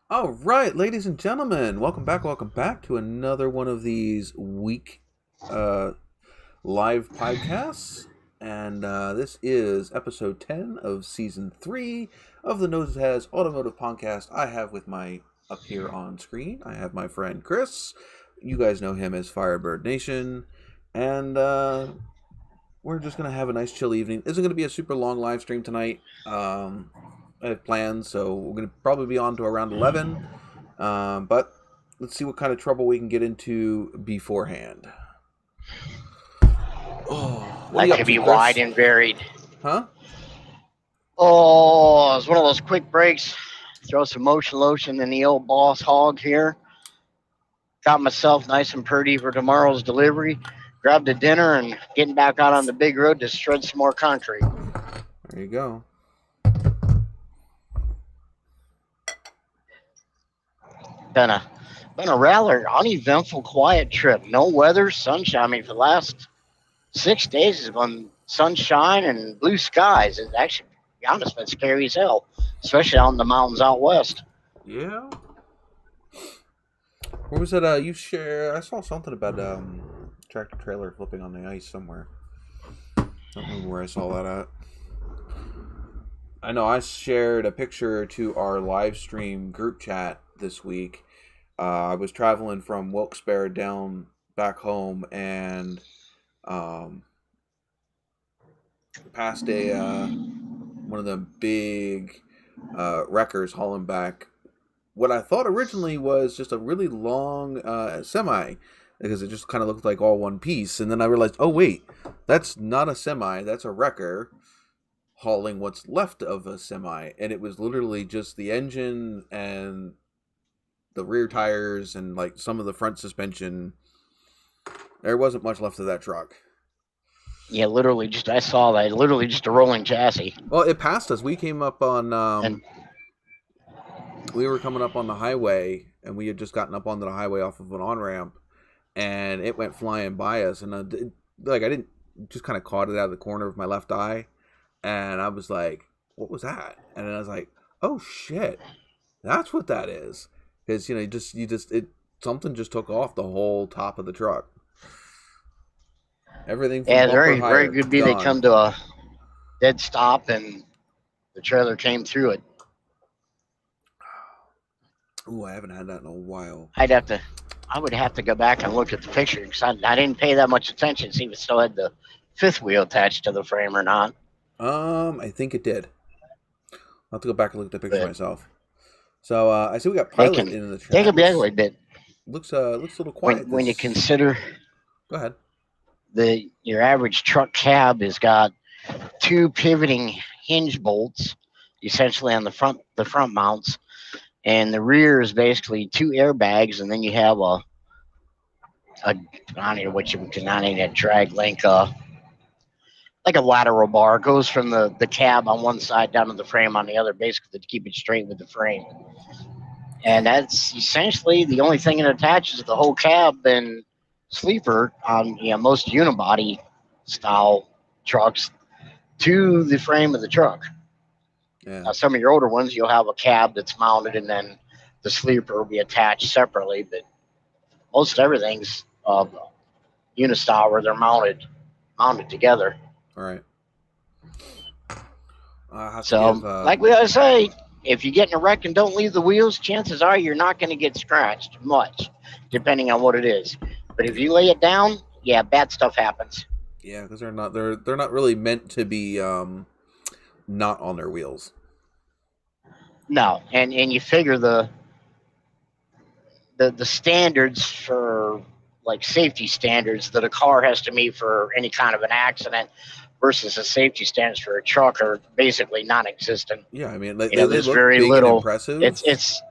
All right, ladies and gentlemen, welcome back to another one of these week uh, live podcasts. And this is episode 10 of season 3 of the NOVAtazz automotive podcast. I have with my up here on screen, I have my friend Chris. You guys know him as Firebird Nation. And we're just going to have a nice chill evening. This is going to be a super long live stream tonight. I have plans, so we're going to probably be on to around 11. But let's see what kind of trouble we can get into beforehand. Oh, what are That you up could to, be Chris? wide and varied. Huh? Oh, it's one of those quick breaks. Throw some motion lotion in the old boss hog here. Got myself nice and pretty for tomorrow's delivery. Grabbed a dinner and getting back out on the big road to shred some more concrete. There you go. Been a rather uneventful, quiet trip. No weather, sunshine. I mean, for the last 6 days has been sunshine and blue skies. It's actually, to be honest, been scary as hell, especially out in the mountains out west. Yeah. Where was it? You share? I saw something about tractor trailer flipping on the ice somewhere. I don't remember where I saw that at. I know I shared a picture to our live stream group chat this week. I was traveling from Wilkes-Barre down back home and passed one of the big wreckers hauling back what I thought originally was just a really long semi, because it just kind of looked like all one piece. And then I realized, oh wait, that's not a semi, that's a wrecker hauling what's left of a semi. And it was literally just the engine and the rear tires and like some of the front suspension. There wasn't much left of that truck. Yeah, literally just, I saw that, literally just a rolling chassis. Well, it passed us. We came up on, And we were coming up on the highway, and we had just gotten up onto the highway off of an on-ramp, and it went flying by us. And I didn't, just kind of caught it out of the corner of my left eye, and I was like, what was that? And then I was like, oh shit, that's what that is. Because, something just took off the whole top of the truck. Everything from yeah, bumper very higher, good be gone. they come to a dead stop and the trailer came through it. Ooh, I haven't had that in a while. I would have to go back and look at the picture because I didn't pay that much attention to see if it still had the fifth wheel attached to the frame or not. I think it did. I'll have to go back and look at the picture But myself. So I see we got Pilot in the chat. they can be ugly, but Looks a little quiet. when you consider Go ahead. your average truck cab has got two pivoting hinge bolts, essentially on the front mounts, and the rear is basically two airbags, and then you have a I don't know what you would not need a drag link, like a lateral bar goes from the cab on one side down to the frame on the other, basically to keep it straight with the frame. And that's essentially the only thing that attaches the whole cab and sleeper on most unibody style trucks to the frame of the truck. Yeah. Now, some of your older ones, you'll have a cab that's mounted, and then the sleeper will be attached separately. But most everything's unistyle where they're mounted together. All right. So, like we always say, if you get in a wreck and don't leave the wheels, chances are you're not going to get scratched much, depending on what it is. But if you lay it down, yeah, bad stuff happens. Yeah, because they're not really meant to be not on their wheels. No, and you figure the standards for like safety standards that a car has to meet for any kind of an accident versus the safety standards for a truck are basically non-existent. Yeah, I mean, they there's look very big little. and impressive. It's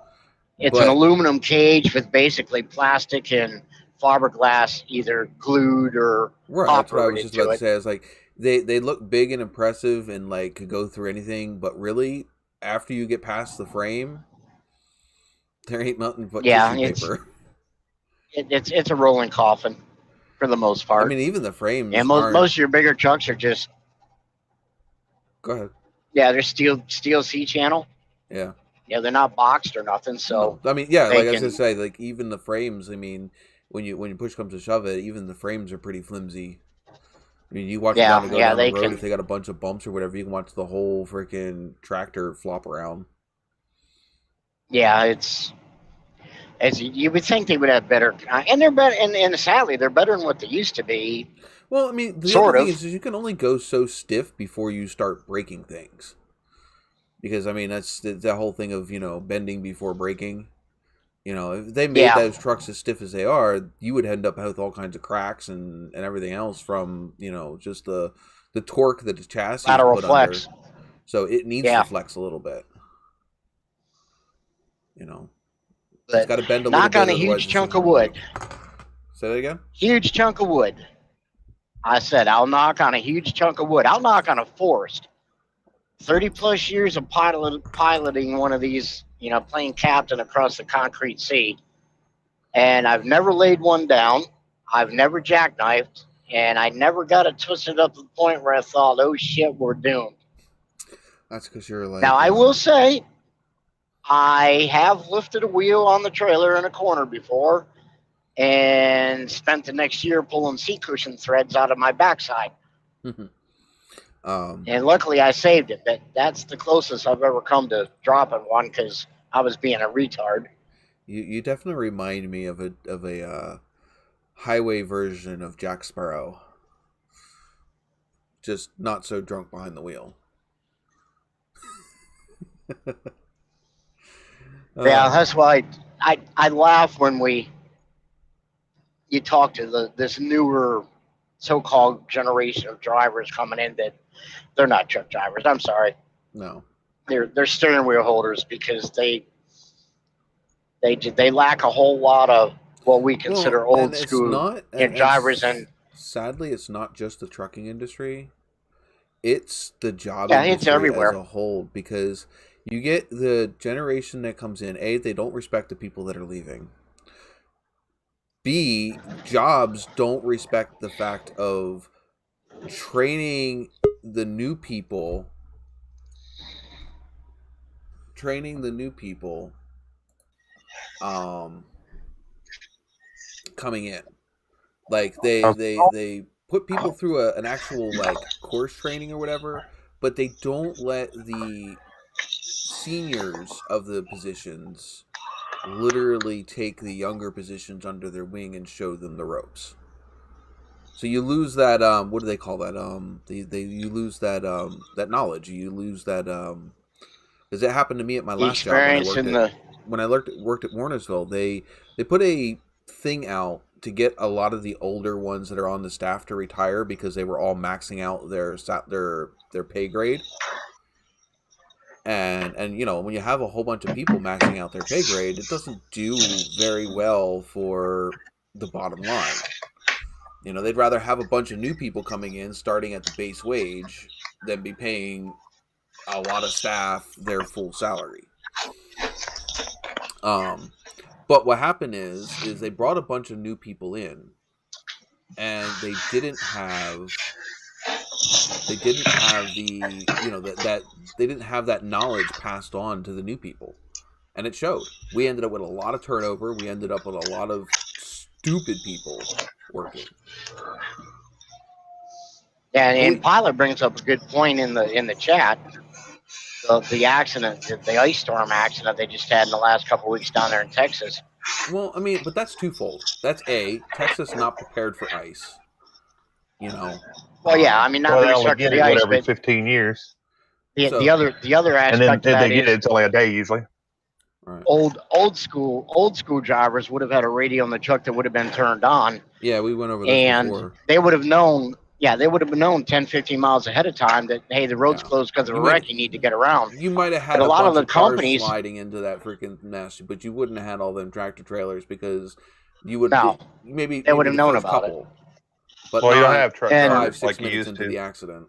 but an aluminum cage with basically plastic and fiberglass either glued or right. That's what I was operated just to about to it. say. It's like they look big and impressive and like could go through anything, but really, after you get past the frame, there ain't nothing but tissue paper. It's a rolling coffin for the most part. I mean, even the frames. And most of your bigger trucks are just. Go ahead. Yeah, they're steel C channel. Yeah. they're not boxed or nothing, so no. I mean, yeah, they like I was gonna can. say, like even the frames. I mean, when push comes to shove it, even the frames are pretty flimsy. I mean, you watch them go Yeah, down the they road. If can. they got a bunch of bumps or whatever, you can watch the whole freaking tractor flop around. Yeah, it's as you would think they would have better, and they're better. And sadly, they're better than what they used to be. Well, I mean, the other Sort thing of. is you can only go so stiff before you start breaking things. Because I mean, that's the whole thing of bending before breaking. If they made Yeah, those trucks as stiff as they are, you would end up with all kinds of cracks and everything else from just the torque that the chassis is lateral put under. flex. So it needs to Yeah, flex a little bit. You know, it's but got to bend a little knock bit, on a otherwise huge it's just chunk going of to break. wood. Say that again. Huge chunk of wood. I said I'll knock on a huge chunk of wood. I'll knock on a forest. 30 plus years of piloting one of these, playing captain across the concrete sea. And I've never laid one down. I've never jackknifed. And I never got it twisted up to the point where I thought, oh shit, we're doomed. That's because you're Now, like, I will say, I have lifted a wheel on the trailer in a corner before and spent the next year pulling seat cushion threads out of my backside. um, And luckily, I saved it. But that's the closest I've ever come to dropping one because I was being a retard. you definitely remind me of a highway version of Jack Sparrow, just not so drunk behind the wheel. Yeah, that's why I laugh when you talk to this newer so-called generation of drivers coming in that they're not truck drivers. I'm sorry, No. they're steering wheel holders because they lack a whole lot of what we Well, consider and old it's school not, and drivers. And sadly, it's not just the trucking industry. It's the job yeah, it's industry as everywhere. a whole, because you get the generation that comes in. A, they don't respect the people that are leaving. B, jobs don't respect the fact of training the new people, training the new people, um, coming in. Like they put people through an actual like course training or whatever, but they don't let the seniors of the positions literally take the younger positions under their wing and show them the ropes. So you lose that what do they call that? You lose that knowledge. You lose that because it happened to me at my The last job experience in the when I worked at Warnersville. They put a thing out to get a lot of the older ones that are on the staff to retire because they were all maxing out their pay grade. And when you have a whole bunch of people maxing out their pay grade, it doesn't do very well for the bottom line. They'd rather have a bunch of new people coming in starting at the base wage than be paying a lot of staff their full salary. But what happened is they brought a bunch of new people in, and they didn't have the that they didn't have that knowledge passed on to the new people, and it showed. We ended up with a lot of turnover. We ended up with a lot of stupid people working. and Pilot brings up a good point in the chat. The accident, the ice storm accident they just had in the last couple of weeks down there in Texas. Well, I mean, but that's twofold. That's Texas not prepared for ice. Well, yeah, I mean not Well, to they only restructure get the it ice, every but 15 years, the other and then aspect of if that they get it, is it's only a day usually. Right. old school drivers would have had a radio in the truck that would have been turned on, Yeah, we went over this and before. they would have known. Yeah, they would have known 10, 15 miles ahead of time that hey, the road's closed because of a wreck. You need to get around. You might have But had a a lot of bunch the of cars companies, sliding into that freaking mess, but you wouldn't have had all them tractor trailers because you would no, maybe they would have the known first about it. couple, but Well, you don't not have truck And five, drivers six like you minutes used into to. the accident.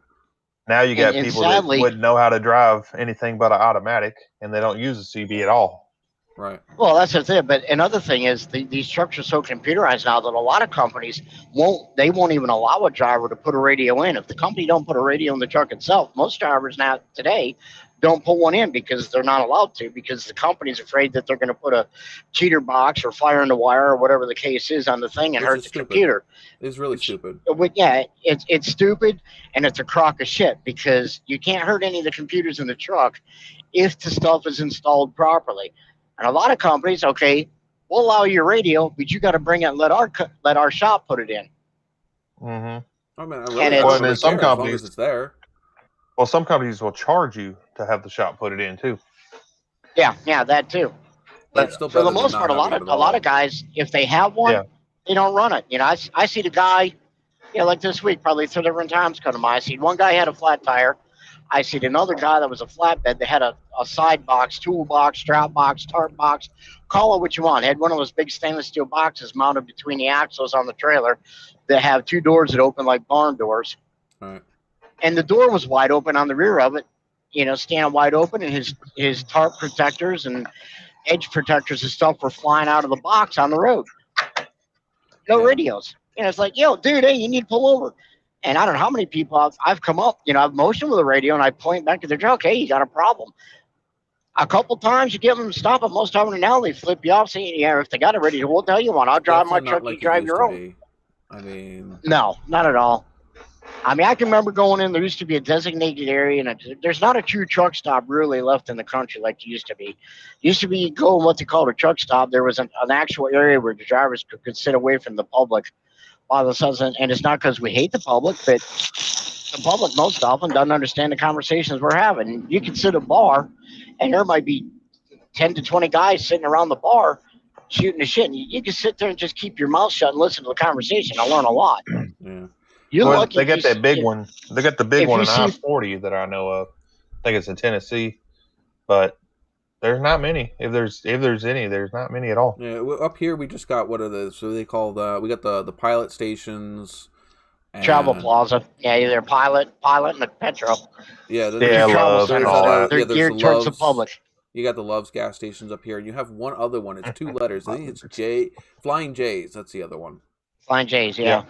Now you got and people that sadly, wouldn't know how to drive anything but an automatic, and they don't use a CB at all. Right. well, that's the thing. But another thing is these trucks are so computerized now that a lot of companies won't even allow a driver to put a radio in. If the company don't put a radio in the truck itself, most drivers now today don't put one in because they're not allowed to, because the company's afraid that they're going to put a cheater box or fire in the wire or whatever the case is on the thing and Which hurt is the stupid. computer. It's really stupid. Yeah, it's stupid, and it's a crock of shit because you can't hurt any of the computers in the truck if the stuff is installed properly. And a lot of companies, okay, we'll allow your radio, but you got to bring it and let our shop put it in. Mm-hmm. I mean, I And really, I it's- don't Well, and really then some care as long companies- as it's there. Well, some companies will charge you to have the shop put it in too. Yeah, that too. But But it's still for the better than most not part, a lot having it at all. of guys, if they have one, Yeah. they don't run it. You know, I see the guy, like this week, probably 3 different times come to mind. I see one guy had a flat tire. I see another guy that was a flatbed that had a side box, tool box, strap box, tarp box, call it what you want. Had one of those big stainless steel boxes mounted between the axles on the trailer that have 2 doors that open like barn doors. All right. And the door was wide open on the rear of it, standing wide open, and his tarp protectors and edge protectors and stuff were flying out of the box on the road. No Yeah. radios. It's like, yo, dude, hey, you need to pull over. And I don't know how many people I've come up, I've motioned with a radio and I point back to their truck, hey, you got a problem. A couple times you give them to stop, but most of them now they flip you off saying, yeah, if they got a radio, we'll tell you one. I'll drive my Definitely truck, not like you it drive used your to own. be. I mean, No, not at all. I mean, I can remember going in. There used to be a designated area, and there's not a true truck stop really left in the country like there used to be. Used to be you go in what they called a truck stop. There was an actual area where the drivers could sit away from the public. All of a sudden, and it's not because we hate the public, but the public most often doesn't understand the conversations we're having. You can sit at a bar, and there might be 10 to 20 guys sitting around the bar shooting the shit. And you can sit there and just keep your mouth shut and listen to the conversation. I learn a lot. yeah. You're Well, lucky they got if you that big see- one. They got the big if one you in see- I-40 that I know of. I think it's in Tennessee, but there's not many. If there's any, there's not many at all. Yeah, up here we just got what are the so they call we got the pilot stations, and, Travel Plaza. Yeah, either pilot and the Petro. Yeah, Yeah, travel Loves and centers. all that. They're yeah, there's geared the towards the Loves. public. You got the Loves gas stations up here, and you have one other one. It's 2 letters. I think it's Flying J's. That's the other one. Flying J's, yeah.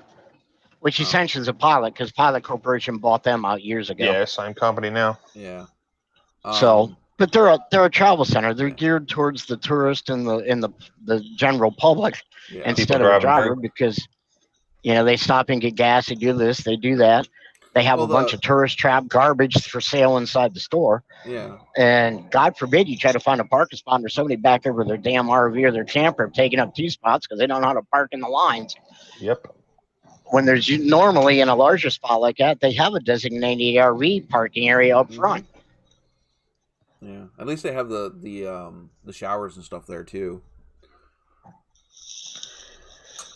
Which essentially is a pilot because Pilot Corporation bought them out years ago. Yeah, same company now. Yeah. But they're a travel center. They're geared towards the tourist and the general public yeah. instead People of a driving driver because they stop and get gas. They do this. They do that. They have a bunch of tourist trap garbage for sale inside the store. Yeah. And God forbid you try to find a parking spot and there's somebody back over their damn RV or their camper taking up 2 spots because they don't know how to park in the lines. Yep. When there's normally in a larger spot like that, they have a designated RV parking area up front. Yeah. At least they have the showers and stuff there too.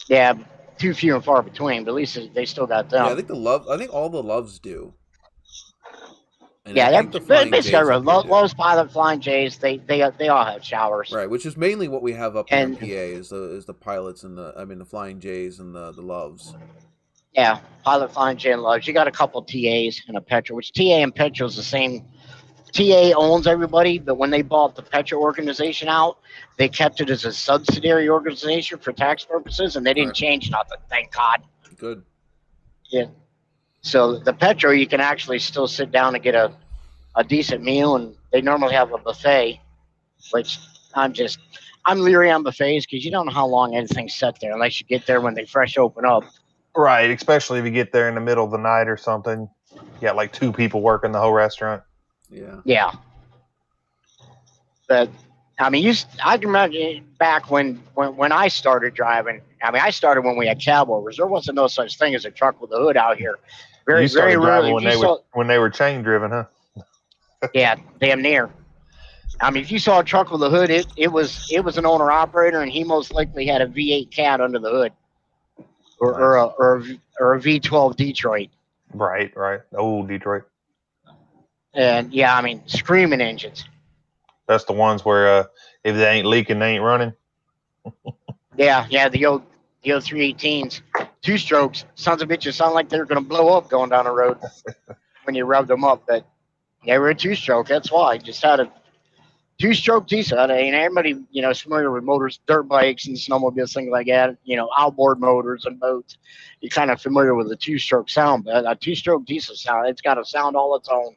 Yeah, too few and far between, but at least they still got them. Yeah, I think all the Loves do. And yeah, I think they're basically Lowe's, Pilot, Flying J's. They all have showers. Right, which is mainly what we have up here in And- PA is the Pilots and the Flying J's and the Loves. Yeah, Pilot, Flying J, and Lowe's. You got a couple TAs and a Petro, which TA and Petro is the same. TA owns everybody, but when they bought the Petro organization out, they kept it as a subsidiary organization for tax purposes, and they didn't change nothing. Thank God. Good. Yeah. So the Petro, you can actually still sit down and get a decent meal, and they normally have a buffet, which I'm leery on buffets because you don't know how long anything's set there unless you get there when they fresh open up. Right, especially if you get there in the middle of the night or something. You got like 2 people working the whole restaurant. Yeah. Yeah. But I mean, I can remember back when I started driving. I mean, I started when we had cowboys. There wasn't no such thing as a truck with a hood out here. Very, You started very driving rarely. when they were chain driven, huh? Yeah, damn near. I mean, if you saw a truck with a hood, it was an owner operator, and he most likely had a V8 Cat under the hood, or a V12 Detroit. Right. Old Detroit. And yeah, I mean, screaming engines. That's the ones where if they ain't leaking, they ain't running. Yeah, the old 318s, 2 strokes. Sons of bitches sound like they're gonna blow up going down the road when you rev them up. But they were a 2-stroke. That's why. Just had a 2-stroke diesel. I mean, everybody is familiar with motors, dirt bikes, and snowmobiles, things like that. Outboard motors and boats. You're kind of familiar with the 2-stroke sound, but a 2-stroke diesel sound, it's got a sound all its own.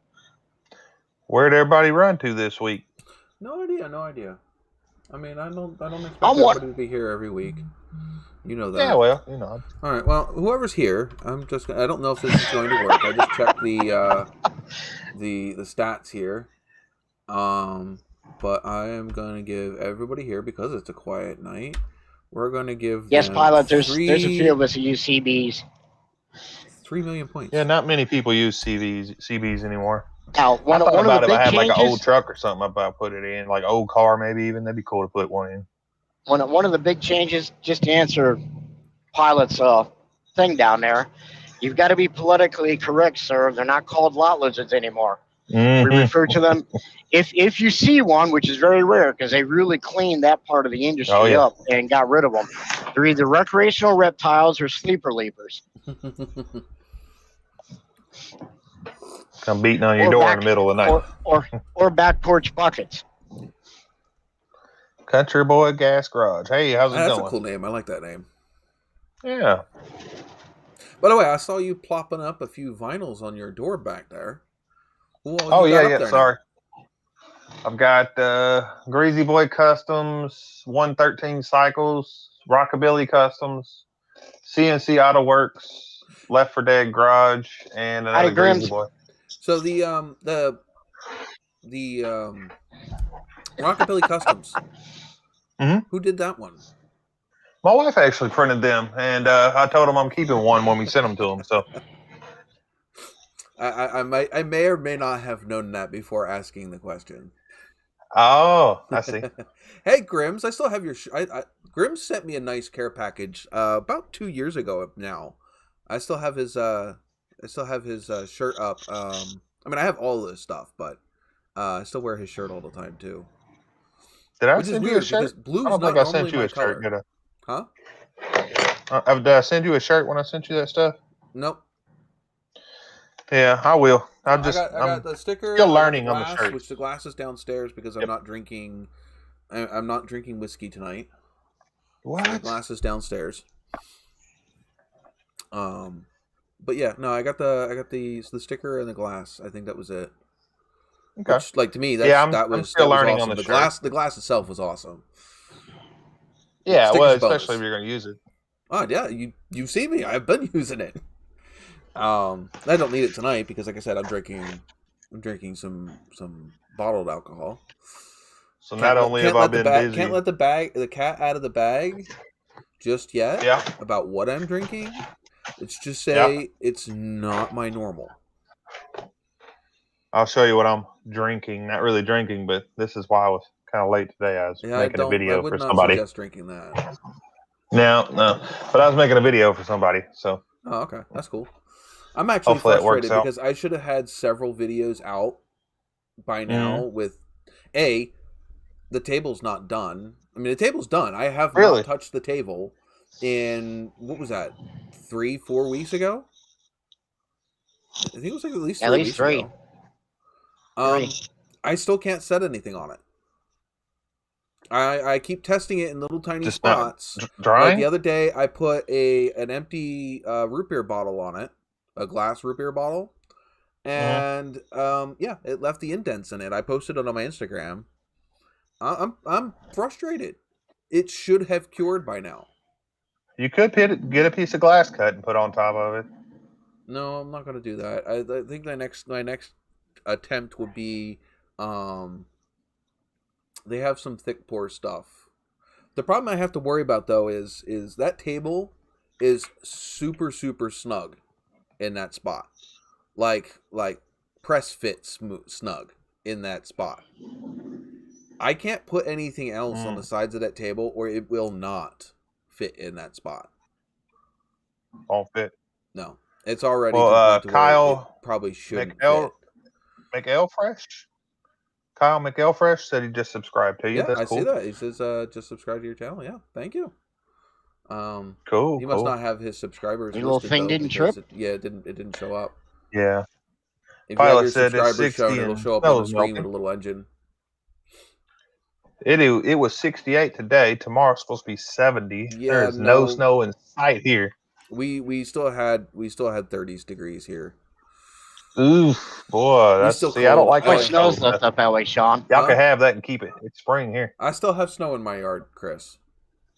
Where'd everybody run to this week? No idea. I mean, I don't expect I'm everybody what? to be here every week. You know that. Yeah, well, All right. Well, whoever's here, I don't know if this is going to work. I just checked the stats here. But I am going to give everybody here, because it's a quiet night, we're going to give Yes, them pilot. There's a few of us who use CBs. 3 million points. yeah, not many people use CBs anymore. Now, I thought one of about the if I big had like an old changes. truck or something, I'd put it in, like old car maybe even. That'd be cool to put one in. One of the big changes, just to answer pilot's thing down there, you've got to be politically correct, sir. They're not called lot lizards anymore. We Mm-hmm. refer to them, if you see one, which is very rare because they really cleaned that part of the industry up and got rid of them. They're either recreational reptiles or sleeper leapers. Come beating on your door in the middle of the night. Or back porch buckets. Country Boy Gas Garage. Hey, how's it going? That's a cool name. I like that name. Yeah. By the way, I saw you plopping up a few vinyls on your door back there. Yeah. Sorry. I've got Greasy Boy Customs, 113 Cycles, Rockabilly Customs, CNC Auto Works, Left for Dead Garage, and another Greasy Boy. So the Rockabilly Customs. Mm-hmm. Who did that one? My wife actually printed them, and I told them I'm keeping one when we sent them to them. So I may or may not have known that before asking the question. Oh, I see. Hey, Grims, I still have your. Grims sent me a nice care package about 2 years ago now. I still have his. Shirt up. I mean, I have all this stuff, but I still wear his shirt all the time too. Did I send you a shirt? Blue's I don't think I sent you a shirt, did I? Huh? Did I send you a shirt when I sent you that stuff? Nope. Yeah, I will. I got the sticker. Still learning glass, on the shirt. Which the glass is downstairs because I'm not drinking. I'm not drinking whiskey tonight. What? The glass is downstairs. But yeah, no, I got the sticker and the glass. I think that was it. Okay. Which, like, to me, I'm still learning awesome. on the shirt. The glass itself was awesome. Yeah, well, especially if you're going to use it. Oh yeah, you see me. I've been using it. I don't need it tonight because, like I said, I'm drinking some bottled alcohol. So not only have I been busy, can't let the cat out of the bag just yet. Yeah. About what I'm drinking. Let's just say it's not my normal. I'll show you what I'm drinking. Not really drinking, but this is why I was kind of late today. I was making a video for somebody. I would not suggest drinking that. No. But I was making a video for somebody, so. Oh, okay. That's cool. I'm actually frustrated because I should have had several videos out by now with the table's not done. I mean, the table's done. I have not touched the table in, what was that, 3-4 weeks ago? I think it was like at least 3 weeks ago. I still can't set anything on it. I keep testing it in little tiny spots. Drying? Like the other day, I put an empty root beer bottle on it, a glass root beer bottle, and it left the indents in it. I posted it on my Instagram. I'm frustrated. It should have cured by now. You could get a piece of glass cut and put on top of it. No, I'm not going to do that. I think my next attempt would be they have some thick pour stuff. The problem I have to worry about though is that table is super snug in that spot. Like press fit snug in that spot. I can't put anything else on the sides of that table or it will not fit in that spot. Won't fit. No. It's already Kyle probably shouldn't fit. McElfresh? Kyle McElfresh said he just subscribed to you. Yeah, That's cool. I see that. He says just subscribe to your channel. Yeah, thank you. Cool. He must not have his subscribers. Your little thing didn't trip? It didn't show up. Yeah. If you have your subscribers shown, it'll show up on the screen with a little engine. It was 68 today. Tomorrow's supposed to be 70. Yeah, There's no snow in sight here. We still had 30 degrees here. Oof, boy. That's still I don't like How that. much snow's left up that way, Sean? Y'all can have that and keep it. It's spring here. I still have snow in my yard, Chris.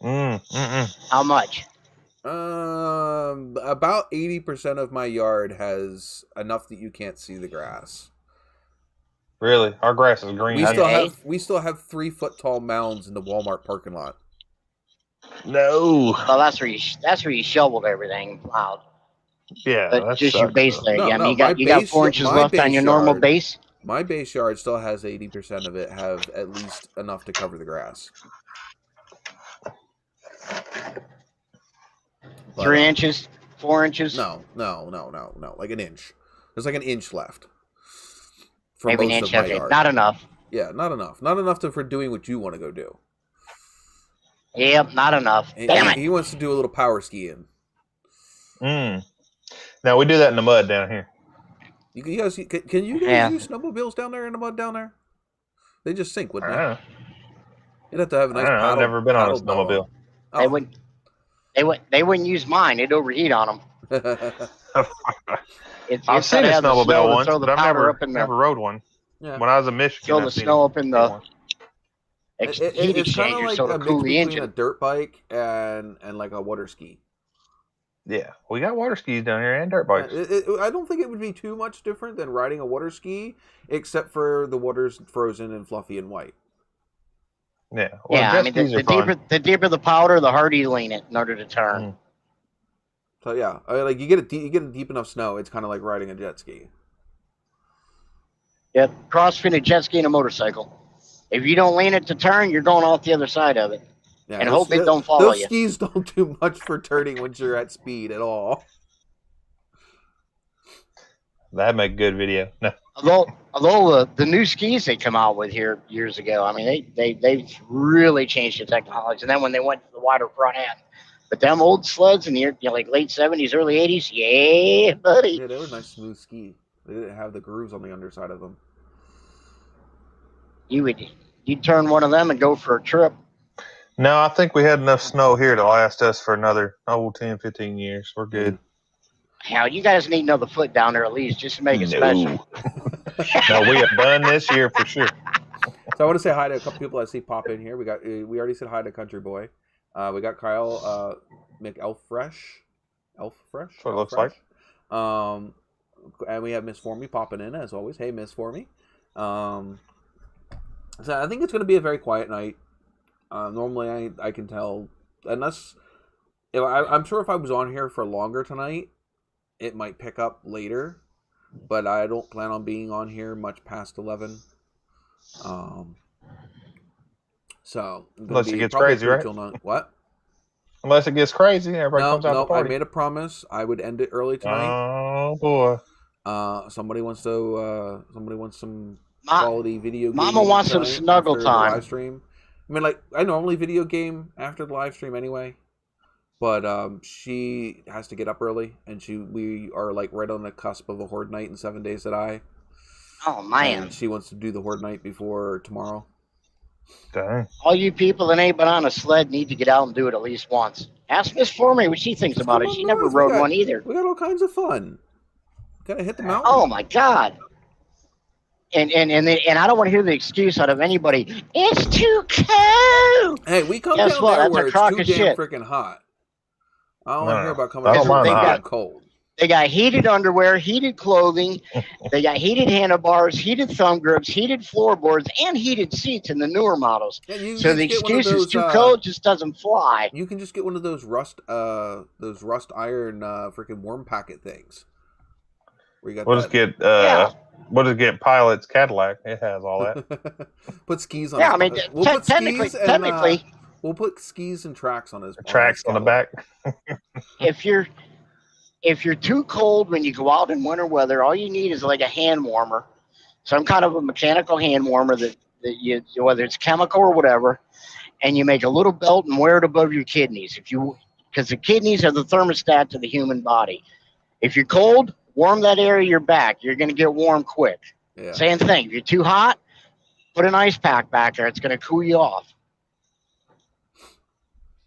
How much? About 80% of my yard has enough that you can't see the grass. Really? Our grass is green. We still have 3-foot tall mounds in the Walmart parking lot. No. Well, that's where you shoveled everything, plowed. Yeah, But that's just your base leg. No, I mean, no, you got 4 inches left on your normal base. My base yard still has 80% of it have at least enough to cover the grass. 3 inches, 4 inches. No. Like an inch. There's like an inch left. For Maybe most an inch. of my Okay, yard. not enough. Yeah, not enough. Not enough for doing what you want to go do. Yep, not enough. Damn it. He wants to do a little power skiing. Now we do that in the mud down here. Can you guys use snowmobiles down there in the mud down there? They just sink, wouldn't they? You'd have to have a nice paddle. I've never been on a snowmobile. Oh. They wouldn't use mine. It'd overheat on them. I've seen a snowmobile once, but I've never rode one. Yeah. When I was in Michigan, throw the snow up in the heat exchanger, like so to cool the engine. A dirt bike and like a water ski. Yeah, we got water skis down here and dirt bikes. I don't think it would be too much different than riding a water ski, except for the water's frozen and fluffy and white. Yeah, well, I mean the deeper the powder, the harder you lean it in order to turn. So yeah, like you get a deep enough snow, it's kind of like riding a jet ski. Yep, CrossFit, a jet ski, and a motorcycle. If you don't lean it to turn, you're going off the other side of it. Yeah, and hope it don't follow you. Those skis don't do much for turning once you're at speed at all. That'd make good video. No. Although the new skis they come out with here years ago, I mean they've really changed the technology. And then when they went to the wider front end, but them old sleds in the like late 70s, early 80s, yeah, buddy. Yeah, they were nice smooth ski. They didn't have the grooves on the underside of them. You'd turn one of them and go for a trip. No, I think we had enough snow here to last us for another 10, 15 years. We're good. Hell, you guys need another foot down there at least just to make it special. No, we have done this year for sure. So I want to say hi to a couple people I see pop in here. We already said hi to Country Boy. We got Kyle McElfresh. Elffresh? That's what it looks like. And we have Miss Formy popping in as always. Hey, Miss Formy. So I think it's going to be a very quiet night. Normally, I can tell, unless I'm sure if I was on here for longer tonight, it might pick up later. But I don't plan on being on here much past 11. So unless it gets crazy, right? What? Unless it gets crazy, everybody comes out to party. I made a promise I would end it early tonight. Oh boy! Somebody wants some quality video game. Mama wants some snuggle time. Live stream. I mean, like I normally video game after the live stream anyway, but she has to get up early, and we are like right on the cusp of a Horde night in 7 Days That I. Oh man! And she wants to do the Horde night before tomorrow. Dang. All you people that ain't been on a sled need to get out and do it at least once. Ask Miss Formie what she thinks about it. She never rode one either. We got all kinds of fun. Gotta hit the mountain. Oh my god! And I don't want to hear the excuse out of anybody. It's too cold. Hey, we come down there where it's too damn freaking hot. I don't want to hear about coming down there cold. They got heated underwear, heated clothing. They got heated handlebars, heated thumb grips, heated floorboards, and heated seats in the newer models. Yeah, so the excuse is too cold just doesn't fly. You can just get one of those rust iron freaking warm packet things. Where you got We'll just get Pilot's Cadillac. It has all that. Put skis on. Yeah, I mean, technically, we'll put skis and tracks on his. Tracks on the back. If you're too cold when you go out in winter weather, all you need is like a hand warmer, some kind of a mechanical hand warmer that you, whether it's chemical or whatever, and you make a little belt and wear it above your kidneys. Because the kidneys are the thermostat to the human body. If you're cold, warm that area of your back. You're going to get warm quick. Yeah. Same thing. If you're too hot, put an ice pack back there. It's going to cool you off.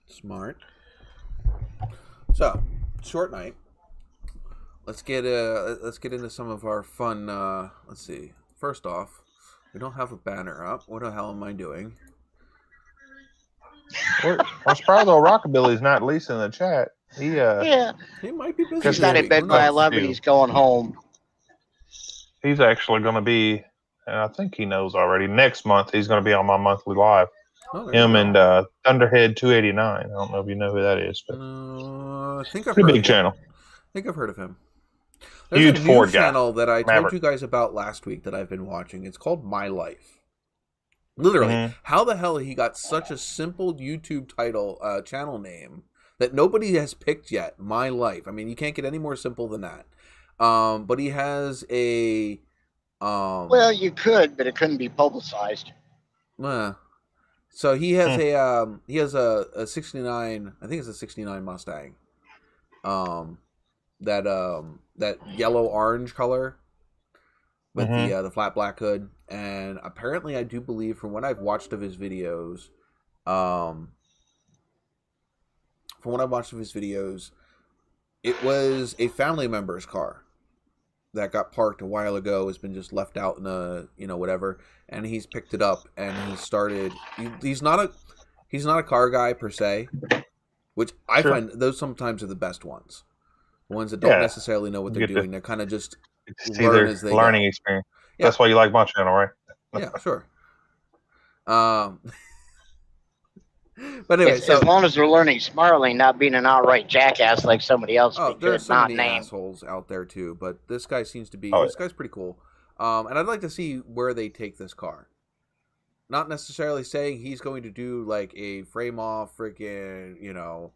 Smart. So, short night. let's get into some of our fun. Let's see. First off, we don't have a banner up. What the hell am I doing? I'm surprised though Rockabilly's not at least in the chat. He might be busy. He's not in bed by 11. He's going home. He's actually going to be, and I think he knows already. Next month, he's going to be on my monthly live. Him and Thunderhead 289. I don't know if you know who that is, but I think I've pretty big channel. I think I've heard of him. There's Huge a new Ford channel guy. that I told you guys about last week that I've been watching. It's called My Life. Literally, how the hell he got such a simple YouTube title, channel name that nobody has picked yet? My Life. I mean, you can't get any more simple than that. But he has a. Well, you could, but it couldn't be publicized. So he has a 69. I think it's a 69 Mustang. That yellow orange color with the flat black hood, and apparently I do believe from what I've watched of his videos, it was a family member's car that got parked a while ago, has been just left out in a whatever, and he's picked it up and he started. He's not a car guy per se, which I find those sometimes are the best ones. Ones that don't necessarily know what they're doing. They're kind of just learn as they learning go. Experience. Yeah. That's why you like my channel, right? Yeah, sure. But anyway, as long as they're learning smartly, not being an outright jackass like somebody else. There's so many assholes out there too, but this guy seems to be. This guy's pretty cool. And I'd like to see where they take this car. Not necessarily saying he's going to do like a frame off freaking,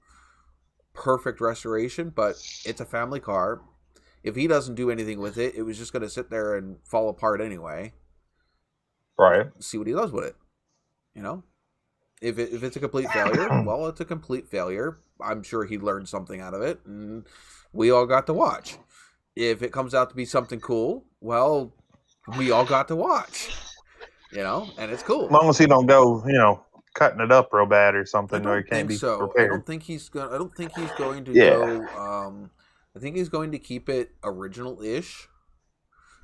perfect restoration, but it's a family car. If he doesn't do anything with it, it was just going to sit there and fall apart anyway. Right. See what he does with it. If it's a complete failure, well, it's a complete failure. I'm sure he learned something out of it, and we all got to watch. If it comes out to be something cool, well, we all got to watch. And it's cool. As long as he don't go, cutting it up real bad or something, or he can't be prepared. I don't think he's going to go. I think he's going to keep it original-ish.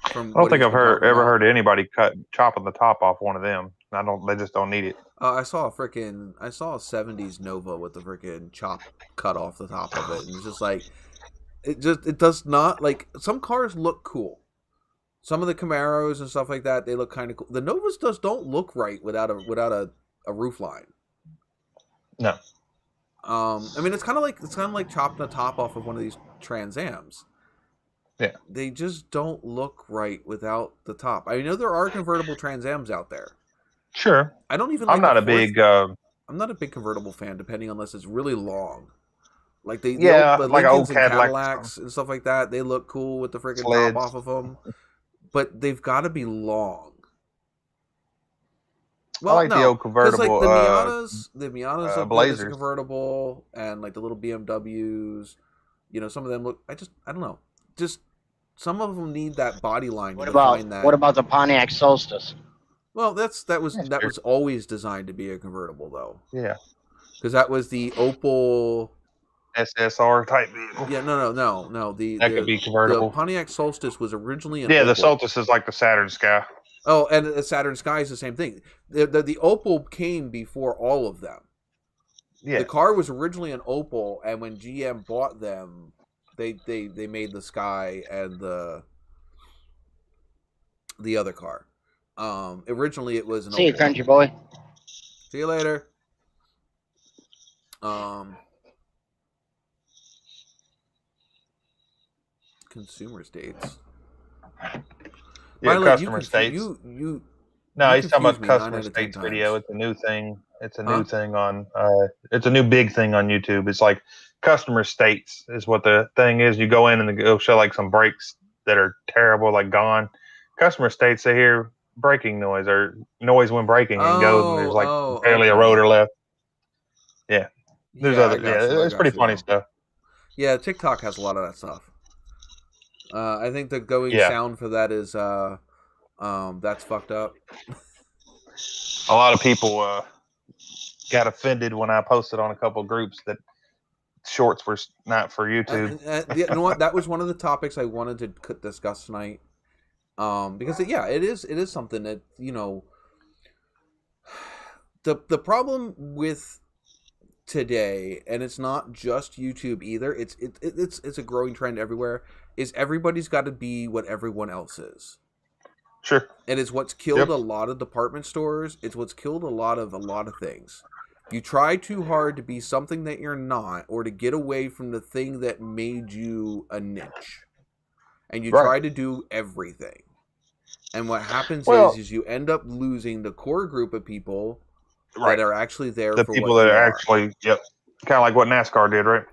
I don't think I've ever heard anybody chopping the top off one of them. They just don't need it. I saw a 70s Nova with the freaking chop cut off the top of it, and it's just like it does not like some cars look cool. Some of the Camaros and stuff like that, they look kind of cool. The Novas don't look right without a roof line. No. I mean it's kind of like chopping the top off of one of these Trans Ams. Yeah. They just don't look right without the top. I know there are convertible Trans Ams out there. Sure. I don't even. I'm not a big convertible fan, depending unless it's really long. Like the like Lincolns old and Cadillacs and stuff like that. They look cool with the freaking top off of them, but they've got to be long. Well, I like the old convertible. Like the Miatas look Blazers. like it's convertible, and like the little BMWs. Some of them look. I don't know. Just some of them need that body line. What about the Pontiac Solstice? Well, that was always designed to be a convertible, though. Yeah, because that was the Opel SSR type vehicle. Yeah, no. That could be convertible. The Pontiac Solstice was originally an Opel. The Solstice is like the Saturn Sky. Oh, and the Saturn Sky is the same thing. The Opel came before all of them. Yeah, the car was originally an Opel, and when GM bought them, they made the Sky and the other car. Originally it was an See you, country boy. See you later. Consumer states. Yeah, customer states. No, he's talking about customer states video. It's a new thing. It's a new thing on. It's a new big thing on YouTube. It's like customer states is what the thing is. You go in and it'll show like some brakes that are terrible, like gone. Customer states, they hear braking noise or noise when braking and goes, and there's like barely a rotor left. Yeah, there's other. It's pretty funny stuff. Yeah, TikTok has a lot of that stuff. I think the going sound for that is that's fucked up. A lot of people got offended when I posted on a couple of groups that shorts were not for YouTube. You know what? That was one of the topics I wanted to discuss tonight. Because it is something that, you know, the problem with today, and it's not just YouTube either. It's a growing trend everywhere. Is everybody's got to be what everyone else is. Sure. And it's what's killed a lot of department stores. It's what's killed a lot of things. You try too hard to be something that you're not, or to get away from the thing that made you a niche, and you try to do everything. And what happens is you end up losing the core group of people that are actually there. The for people what that you are are. actually, kind of like what NASCAR did, right?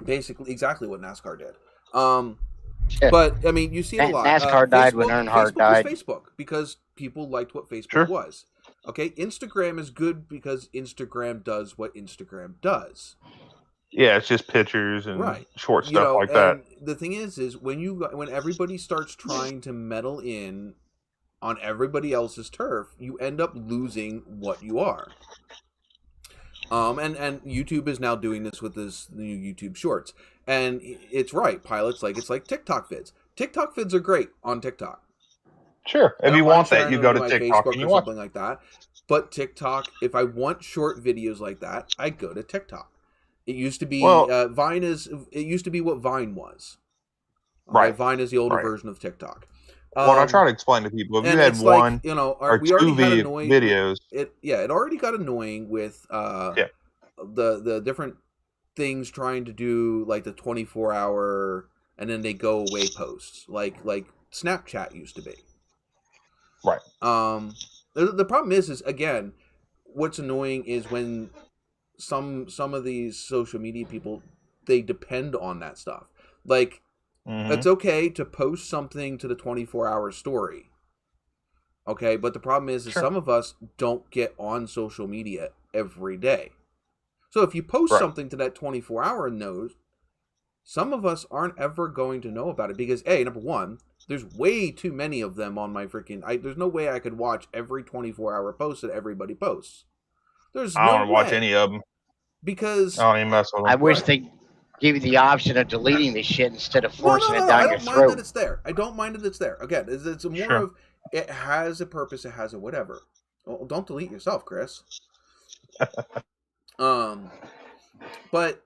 Basically, exactly what NASCAR did. But I mean, you see it a lot. NASCAR died when Earnhardt died. Was Facebook because people liked what Facebook was. Okay, Instagram is good because Instagram does what Instagram does. Yeah, it's just pictures and short stuff like that. The thing is when everybody starts trying to meddle in on everybody else's turf, you end up losing what you are. And YouTube is now doing this with this new YouTube Shorts, and it's right. Pilots it's like TikTok vids. TikTok vids are great on TikTok. Sure, if you want that, you go to TikTok and you watch something like that. But TikTok, if I want short videos like that, I go to TikTok. It used to be Vine is. It used to be what Vine was. Right, Vine is the older version of TikTok. What I try to explain to people, if you had one or two videos, it already got annoying with the different things trying to do like the 24-hour and then they go away posts like Snapchat used to be. Right. The problem is again, what's annoying is when some of these social media people, they depend on that stuff. Like, it's okay to post something to the 24-hour story. Okay, but the problem is some of us don't get on social media every day. So if you post something to that 24-hour node, some of us aren't ever going to know about it because number one, there's way too many of them on my freaking. There's no way I could watch every 24-hour post that everybody posts. I don't want to watch any of them because I don't even mess with them. I wish they give you the option of deleting this shit instead of forcing it down your throat. I don't mind that it's there. I don't mind that it's there. Again, it's more of it has a purpose. It has a whatever. Well, don't delete yourself, Chris. But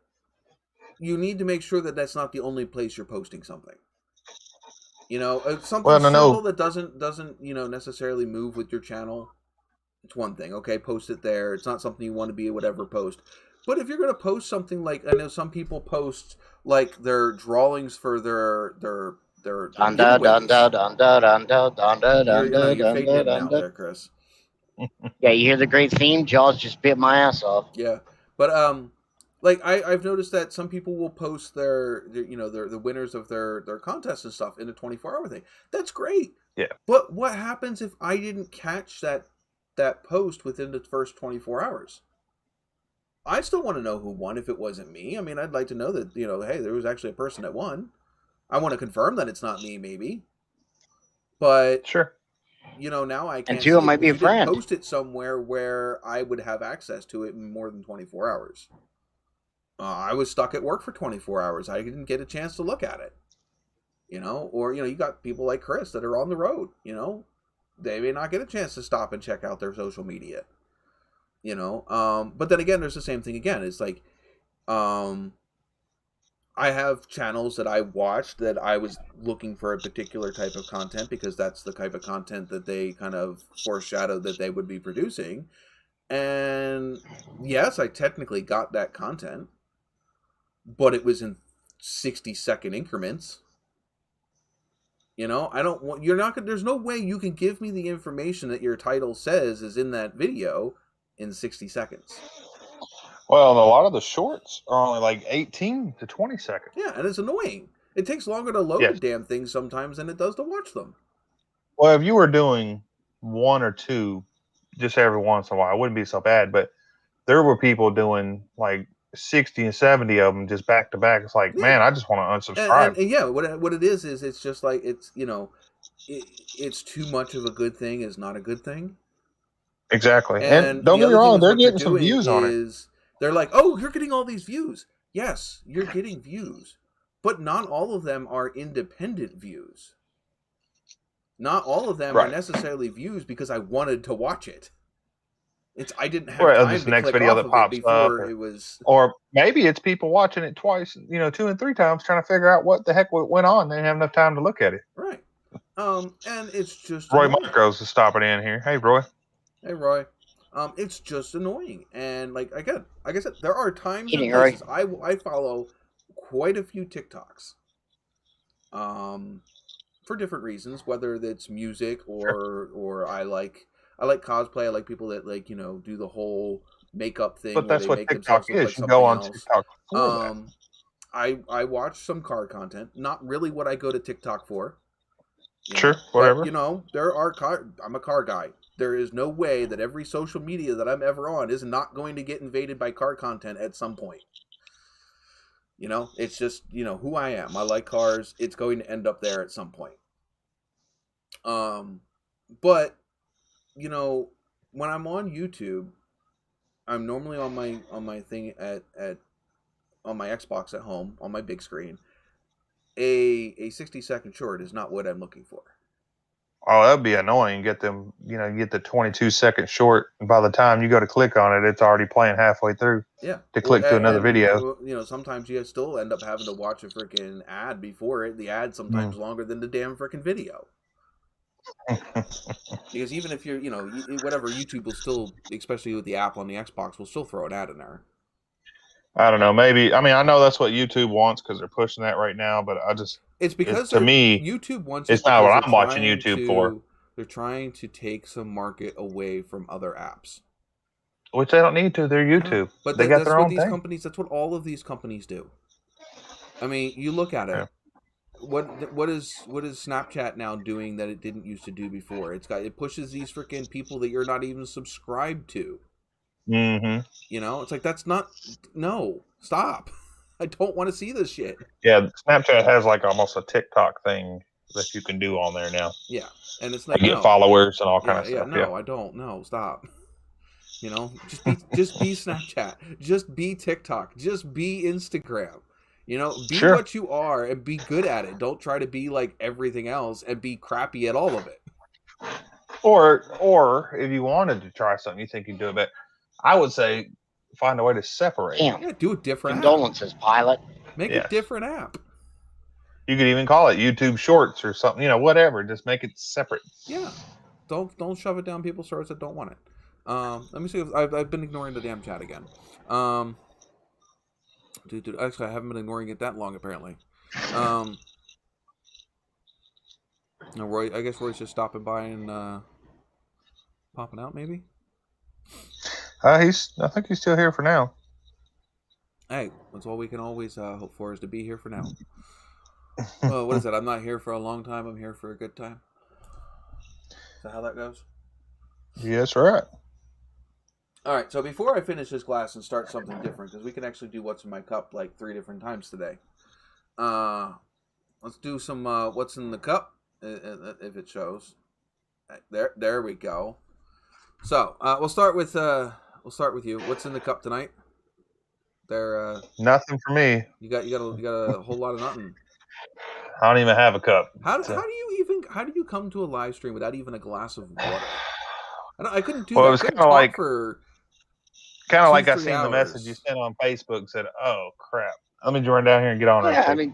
you need to make sure that that's not the only place you're posting something. You know, something simple that doesn't necessarily move with your channel. It's one thing, okay? Post it there. It's not something you want to be a whatever post. But if you're going to post something like, I know some people post like their drawings for their there, Chris. Yeah, you hear the great theme? Jaws just bit my ass off. Yeah, but like I've noticed that some people will post their the winners of their contests and stuff in a 24-hour thing. That's great. Yeah. But what happens if I didn't catch that post within the first 24 hours? I still want to know who won if it wasn't me. I mean, I'd like to know that, hey, there was actually a person that won. I want to confirm that it's not me, maybe. But sure. Now I can't. And two, it might be a friend. Post it somewhere where I would have access to it in more than 24 hours. I was stuck at work for 24 hours. I didn't get a chance to look at it. Or you got people like Chris that are on the road. They may not get a chance to stop and check out their social media. But then again, there's the same thing again. It's like, I have channels that I watched that I was looking for a particular type of content because that's the type of content that they kind of foreshadowed that they would be producing. And yes, I technically got that content, but it was in 60-second increments. There's no way you can give me the information that your title says is in that video in 60 seconds. Well, a lot of the shorts are only like 18 to 20 seconds. Yeah, and it's annoying. It takes longer to load the damn things sometimes than it does to watch them. Well, if you were doing one or two just every once in a while, it wouldn't be so bad. But there were people doing like 60 and 70 of them just back to back. It's like, man, I just want to unsubscribe. And what it is it's just like it's too much of a good thing is not a good thing. Exactly. And don't get me wrong, they're getting some views on it. They're like, oh, you're getting all these views. yes, you're getting views, but not all of them are independent views. Not all of them are necessarily views because I wanted to watch it. I didn't have time to click off of it before it was. Or maybe it's people watching it twice, 2 and 3 times, trying to figure out what the heck went on. They didn't have enough time to look at it. Right. And it's just Roy Marcos is stopping in here. Hey, Roy. Hey, Roy. It's just annoying, and like I said, there are times and places I follow quite a few TikToks. For different reasons, whether it's music or I like cosplay. I like people that do the whole makeup thing. But that's what TikTok is. You go on TikTok. I watch some car content. Not really what I go to TikTok for. Sure, whatever. But, there are I'm a car guy. There is no way that every social media that I'm ever on is not going to get invaded by car content at some point. It's just, who I am. I like cars. It's going to end up there at some point. But, when I'm on YouTube, I'm normally on my thing on my Xbox at home, on my big screen. A 60-second short is not what I'm looking for. Oh, that'd be annoying. Get them, get the 22-second short, and by the time you go to click on it, it's already playing halfway through. Yeah. To click to another video. Sometimes you still end up having to watch a freaking ad before it. The ad's sometimes longer than the damn freaking video. Because even if you're, whatever, YouTube will still, especially with the app on the Xbox, will still throw an ad in there. I don't know. Maybe. I mean, I know that's what YouTube wants because they're pushing that right now. But it's because to me, YouTube wants. It's not what I'm watching YouTube for. They're trying to take some market away from other apps, which they don't need to. They're YouTube, but they got their own thing. Companies. That's what all of these companies do. I mean, you look at it. Yeah. What is Snapchat now doing that it didn't used to do before? It pushes these freaking people that you're not even subscribed to. Mm-hmm. It's like stop. I don't want to see this shit. Yeah, Snapchat has like almost a TikTok thing that you can do on there now. Yeah, and it's like you get followers and all kind of stuff. I don't. No, stop. Just be Snapchat. Just be TikTok. Just be Instagram. Be what you are and be good at it. Don't try to be like everything else and be crappy at all of it. Or if you wanted to try something, you think you'd do it better. I would say find a way to separate. Yeah, do a different Condolences, app. Pilot. Make a different app. You could even call it YouTube Shorts or something, whatever. Just make it separate. Yeah. Don't shove it down people's throats that don't want it. Let me see if I've been ignoring the damn chat again. Dude, actually I haven't been ignoring it that long apparently. Roy, I guess Roy's just stopping by and popping out maybe. I think he's still here for now. Hey, that's all we can always hope for is to be here for now. What is that? I'm not here for a long time. I'm here for a good time. Is that how that goes? Yes, right. All right. So before I finish this glass and start something different, because we can actually do what's in my cup like 3 different times today. Let's do some what's in the cup if it shows. There we go. So we'll start with you. What's in the cup tonight? Nothing for me. You got a whole lot of nothing. I don't even have a cup. How do you come to a live stream without even a glass of water? I couldn't do that. It was kind of like I seen the message you sent on Facebook said, "Oh crap, let me run down here and get on." Yeah, I mean,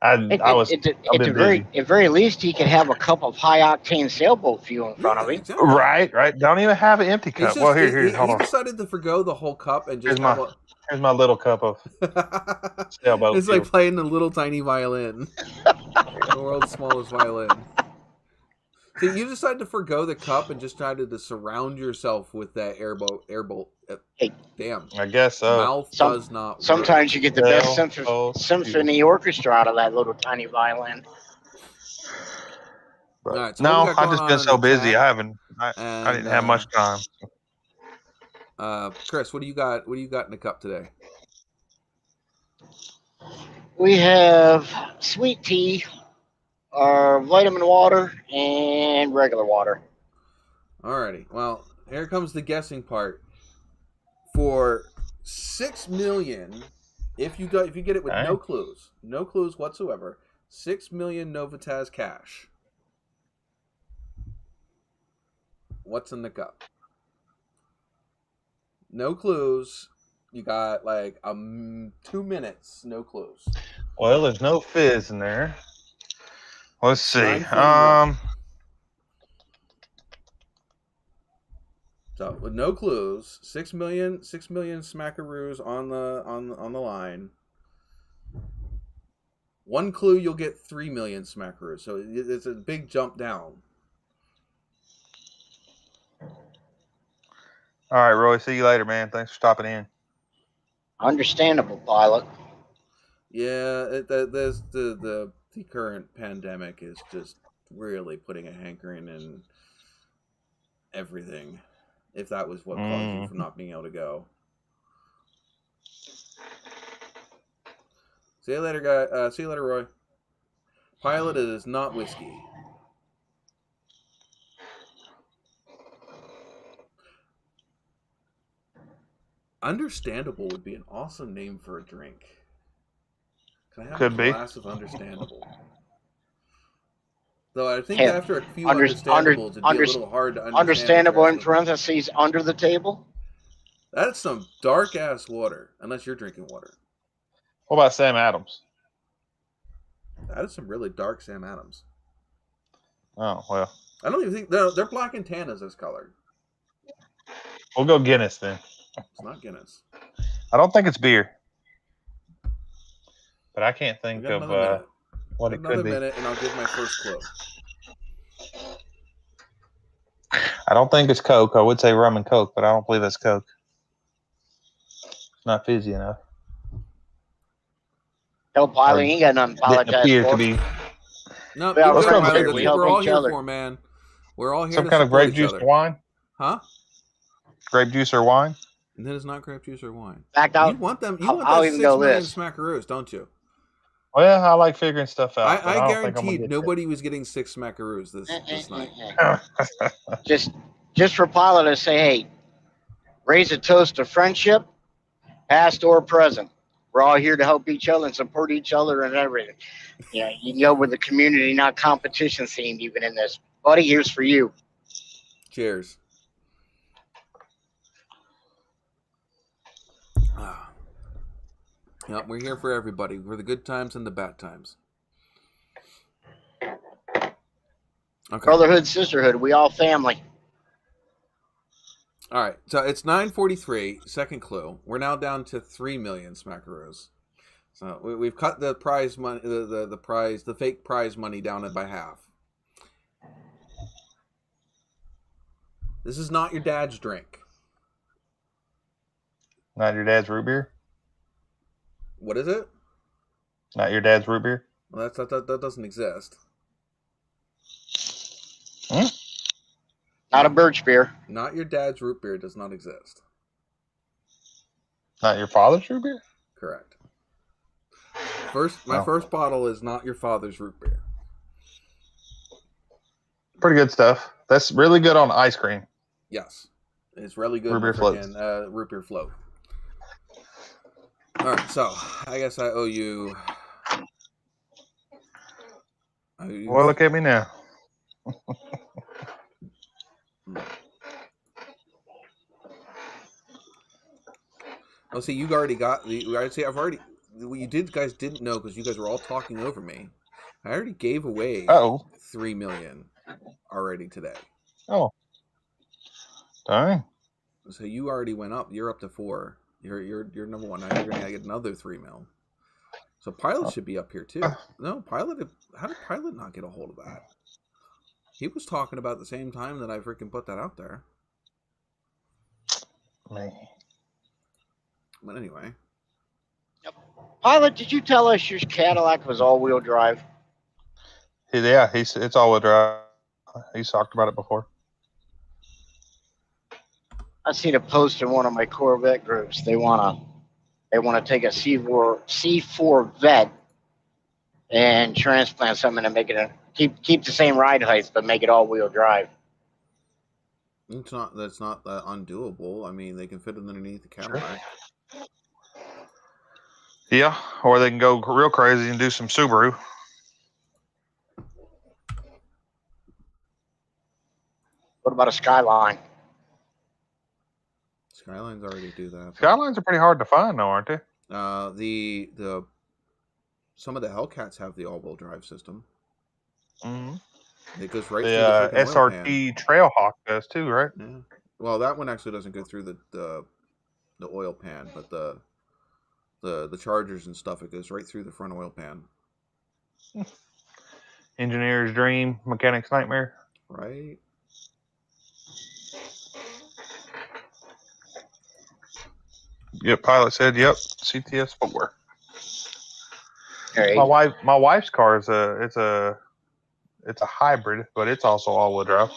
at very least, he could have a cup of high octane sailboat fuel in front of him. Exactly. Right. Don't even have an empty cup. Here, hold on. He decided to forgo the whole cup and just here's my little cup of sailboat. It's fuel. Like playing a little tiny violin, the world's smallest violin. So you decided to forgo the cup and just tried to surround yourself with that airboat. Hey, damn. I guess so. Mouth does not work. Sometimes you get the best symphony orchestra out of that little tiny violin. But, right, so no, I've just been so busy. I didn't have much time. Chris, what do you got? What do you got in the cup today? We have sweet tea, vitamin water, and regular water. Alrighty. Well, here comes the guessing part. For If you get it with Dang. no clues whatsoever, 6 million NOVAtazz cash. What's in the cup? No clues. You got like 2 minutes. No clues. Well, there's no fizz in there. Let's see. 9:41. So with no clues, 6 million smackaroos on the line. One clue, you'll get 3 million smackaroos. So it's a big jump down. All right, Roy. See you later, man. Thanks for stopping in. Understandable, pilot. Yeah, the current pandemic is just really putting a hankering in everything. If that was what caused you from not being able to go. See you later, guy. See you later, Roy. Pilot, it is not whiskey. Understandable would be an awesome name for a drink. Can I have a glass of Understandable? Though I think after a few Understandables, it'd be a little hard to understand. Understandable in parentheses under the table? That's some dark-ass water, unless you're drinking water. What about Sam Adams? That is some really dark Sam Adams. Oh, well. I don't even think... They're black and tan as this color. We'll go Guinness then. It's not Guinness. I don't think it's beer. But I can't think of what it could be. Another minute, and I'll give my first clue. I don't think it's Coke. I would say rum and Coke, but I don't believe that's Coke. It's not fizzy enough. No, pilot, you ain't got nothing to apologize for. No, we're all here for, man. We're all here some kind of grape juice or wine? Huh? Grape juice or wine? And then it's not grape juice or wine. Back out. You want them? You want that 6 million smackaroos, don't you? Well, yeah, I like figuring stuff out. I guaranteed nobody was getting 6 smackaroos this night. just for pilot to say, hey, raise a toast to friendship, past or present. We're all here to help each other and support each other and everything. You can go with the community, not competition theme even in this. Buddy, here's for you. Cheers. Yep, we're here for everybody. We're the good times and the bad times. Okay. Brotherhood, sisterhood, we all family. All right, so it's 9:43. Second clue. We're now down to 3 million smackaroos. So we've cut the prize money, the fake prize money down by half. This is not your dad's drink. Not your dad's root beer? What is it? Not your dad's root beer? Well, that doesn't exist. Not a birch beer. Not your dad's root beer does not exist. Not your father's root beer? Correct. My first bottle is not your father's root beer. Pretty good stuff. That's really good on ice cream. Yes. It's really good. Root beer float. Root beer float. All right, so I guess I owe you. Well, look at me now. Oh, see, you already got the. I'd say I've already. What you guys didn't know because you guys were all talking over me. I already gave away 3 million already today. Oh, dang! So you already went up. You're up to 4. You're number 1. Now you're gonna get another 3 mil. So Pilot should be up here too. No, Pilot. How did Pilot not get a hold of that? He was talking about the same time that I freaking put that out there. Man. But anyway. Yep. Pilot, did you tell us your Cadillac was all-wheel drive? Yeah, it's all-wheel drive. He's talked about it before. I seen a post in one of my Corvette groups. They wanna take a C4 Vet and transplant something and make it keep the same ride height, but make it all-wheel drive. That's not that undoable. I mean, they can fit it underneath the Cadillac. Yeah, or they can go real crazy and do some Subaru. What about a Skyline? Skylines already do that. Skylines are pretty hard to find, though, aren't they? The some of the Hellcats have the all-wheel drive system. Mm-hmm. It goes right through the freaking oil pan. SRT Trailhawk does too, right? Yeah. Well, that one actually doesn't go through the oil pan, but the chargers and stuff, it goes right through the front oil pan. Engineer's dream, mechanic's nightmare. Right. Yep, pilot said, yep, CTS 4. Right. My wife's car is a hybrid, but it's also all-wheel drive.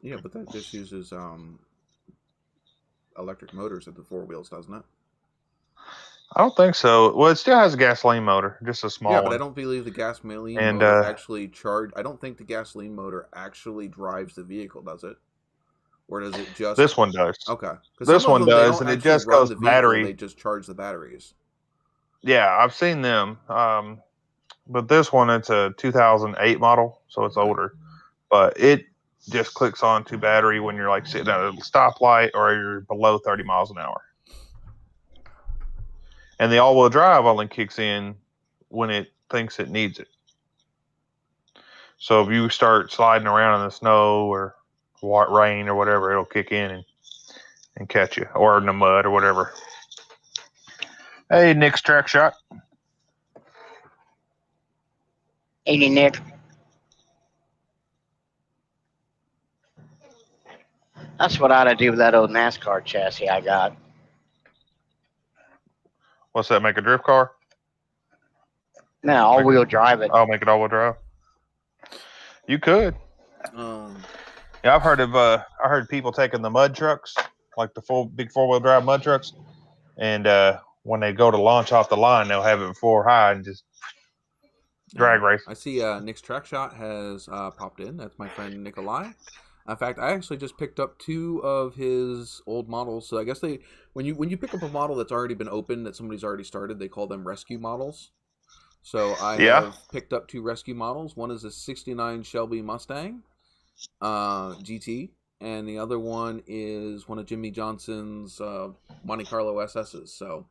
Yeah, but that just uses electric motors at the four wheels, doesn't it? I don't think so. Well, it still has a gasoline motor, just a small one. Yeah, but I don't believe the gasoline motor actually charge. I don't think the gasoline motor actually drives the vehicle, does it? Or does it just? This one does. Okay. This one does, and it just goes battery. They just charge the batteries. Yeah, I've seen them. But this one, it's a 2008 model, so it's older. But it just clicks on to battery when you're like sitting at a stoplight or you're below 30 miles an hour. And the all-wheel drive only kicks in when it thinks it needs it. So if you start sliding around in the snow or rain or whatever, it'll kick in and catch you, or in the mud or whatever. Hey, Nick's Track Shot. 80 Nick. That's what I ought to do with that old NASCAR chassis I got. What's that, make a drift car? No, all-wheel drive it. Oh, make it all-wheel drive? You could. Yeah, I've heard of I heard people taking the mud trucks, like the big four-wheel drive mud trucks, and when they go to launch off the line, they'll have it four high and just drag race. I see Nick's Track Shot has popped in. That's my friend Nikolai. In fact, I actually just picked up 2 of his old models. So I guess when you pick up a model that's already been opened, that somebody's already started, they call them rescue models. So I have picked up 2 rescue models. One is a 69 Shelby Mustang GT, and the other one is one of Jimmy Johnson's Monte Carlo SS's. So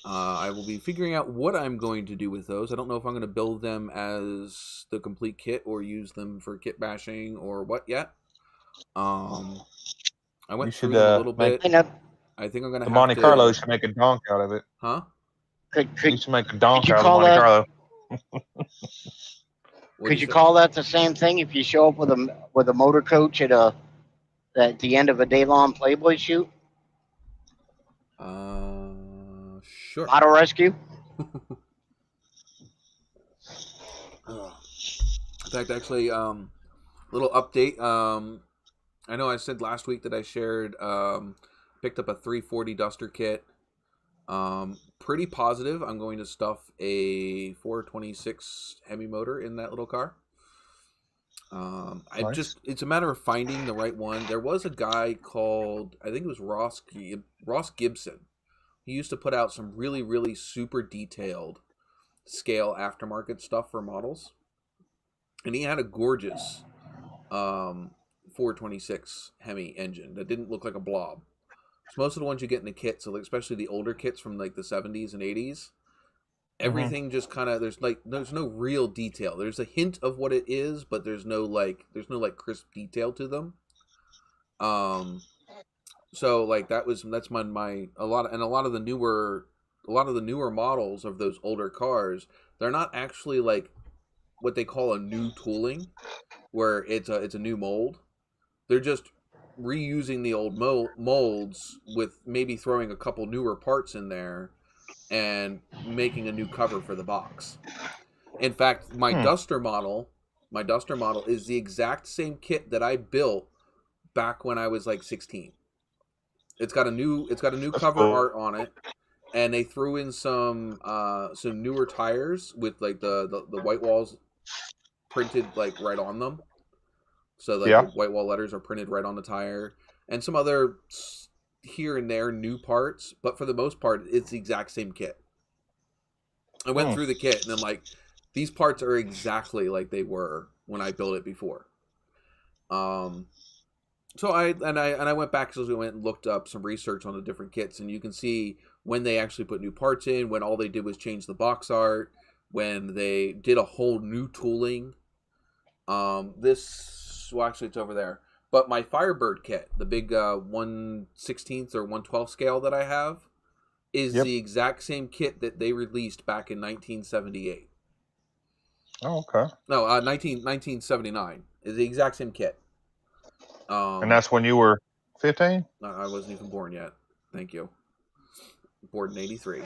I will be figuring out what I'm going to do with those. I don't know if I'm going to build them as the complete kit or use them for kit bashing or what yet. I went through them a little bit. I think I'm going to have Monte Carlo should make a donk out of it. Huh? You should make a donk out of Monte Carlo. Could you call that the same thing if you show up with a motor coach at the end of a day-long Playboy shoot? Sure. Auto rescue? In fact, actually, little update. I know I said last week that I shared, picked up a 340 Duster kit. Pretty positive I'm going to stuff a 426 Hemi motor in that little car. Nice. It's a matter of finding the right one. There was a guy called, I think it was Ross Gibson. He used to put out some really, really super detailed scale aftermarket stuff for models. And he had a gorgeous 426 Hemi engine that didn't look like a blob. So most of the ones you get in the kit, so especially the older kits from like the 70s and 80s, everything just kind of, there's no real detail. There's a hint of what it is, but there's no crisp detail to them. So like that's a lot of the newer models of those older cars, they're not actually like what they call a new tooling, where it's a new mold. They're just reusing the old molds with maybe throwing a couple newer parts in there and making a new cover for the box. In fact, my Duster model is the exact same kit that I built back when I was like 16. It's got a new cover art on it, and they threw in some newer tires with like the white walls printed like right on them. So like the white wall letters are printed right on the tire, and some other here and there new parts, but for the most part, it's the exact same kit. I went through the kit, and I'm like, these parts are exactly like they were when I built it before. So I went back, so we went and looked up some research on the different kits, and you can see when they actually put new parts in, when all they did was change the box art, when they did a whole new tooling. Actually, it's over there. But my Firebird kit, the big 1/16 or 1/12 scale that I have, is the exact same kit that they released back in 1978. Oh, okay. No, 1979 is the exact same kit. And that's when you were 15? I wasn't even born yet. Thank you. Born in 83.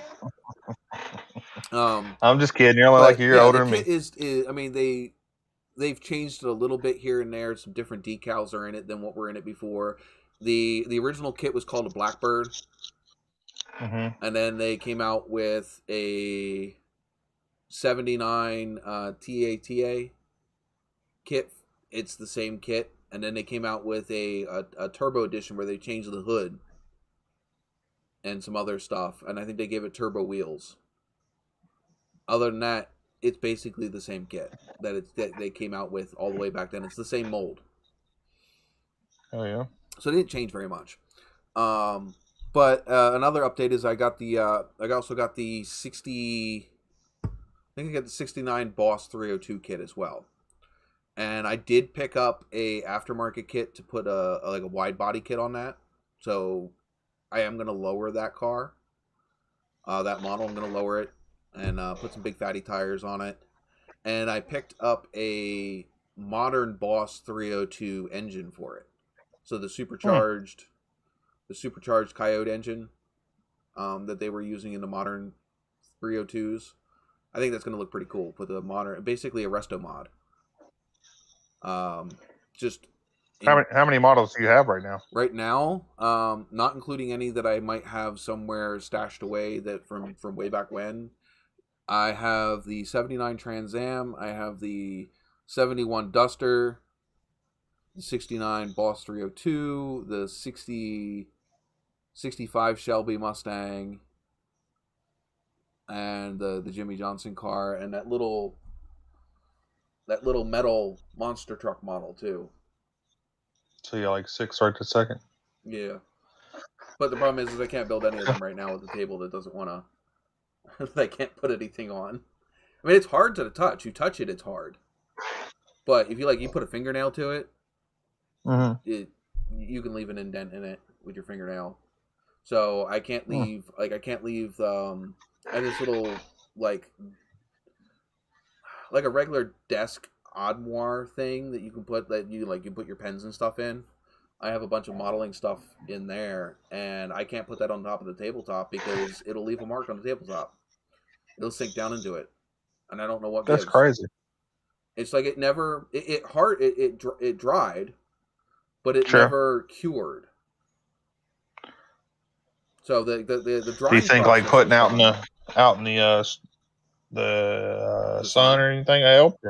I'm just kidding. You're only like a year older than me. Is I mean, they've changed it a little bit here and there. Some different decals are in it than what were in it before. The original kit was called a Blackbird. Mm-hmm. And then they came out with a 79 TATA kit. It's the same kit. And then they came out with a turbo edition where they changed the hood and some other stuff. And I think they gave it turbo wheels. Other than that, it's basically the same kit that they came out with all the way back then. It's the same mold. Oh yeah. So it didn't change very much. But another update is I also got the 60. I think I got the 69 Boss 302 kit as well. And I did pick up a aftermarket kit to put a wide body kit on that. So I am going to lower that car. That model, I'm going to lower it and put some big fatty tires on it. And I picked up a modern Boss 302 engine for it. So the supercharged Coyote engine that they were using in the modern 302s. I think that's going to look pretty cool with a modern, basically a resto mod. How many models do you have right now? Right now, not including any that I might have somewhere stashed away that from way back when. I have the 79 Trans Am. I have the 71 Duster, the 69 Boss 302, the 65 Shelby Mustang, and the Jimmy Johnson car, and that little metal monster truck model too. So you're like 6 right this second? Yeah. But the problem is I can't build any of them right now with the table that doesn't want to... I can't put anything on. I mean, it's hard to touch. You touch it, it's hard. But if you put a fingernail to it, you can leave an indent in it with your fingernail. So I can't leave... I have this little, like a regular desk armoire thing that you can put, you put your pens and stuff in. I have a bunch of modeling stuff in there, and I can't put that on top of the tabletop because it'll leave a mark on the tabletop. It'll sink down into it, and I don't know what That's gives. crazy. It's like it dried, but it never cured. So the drying. Do you think like putting out in the sun or anything help?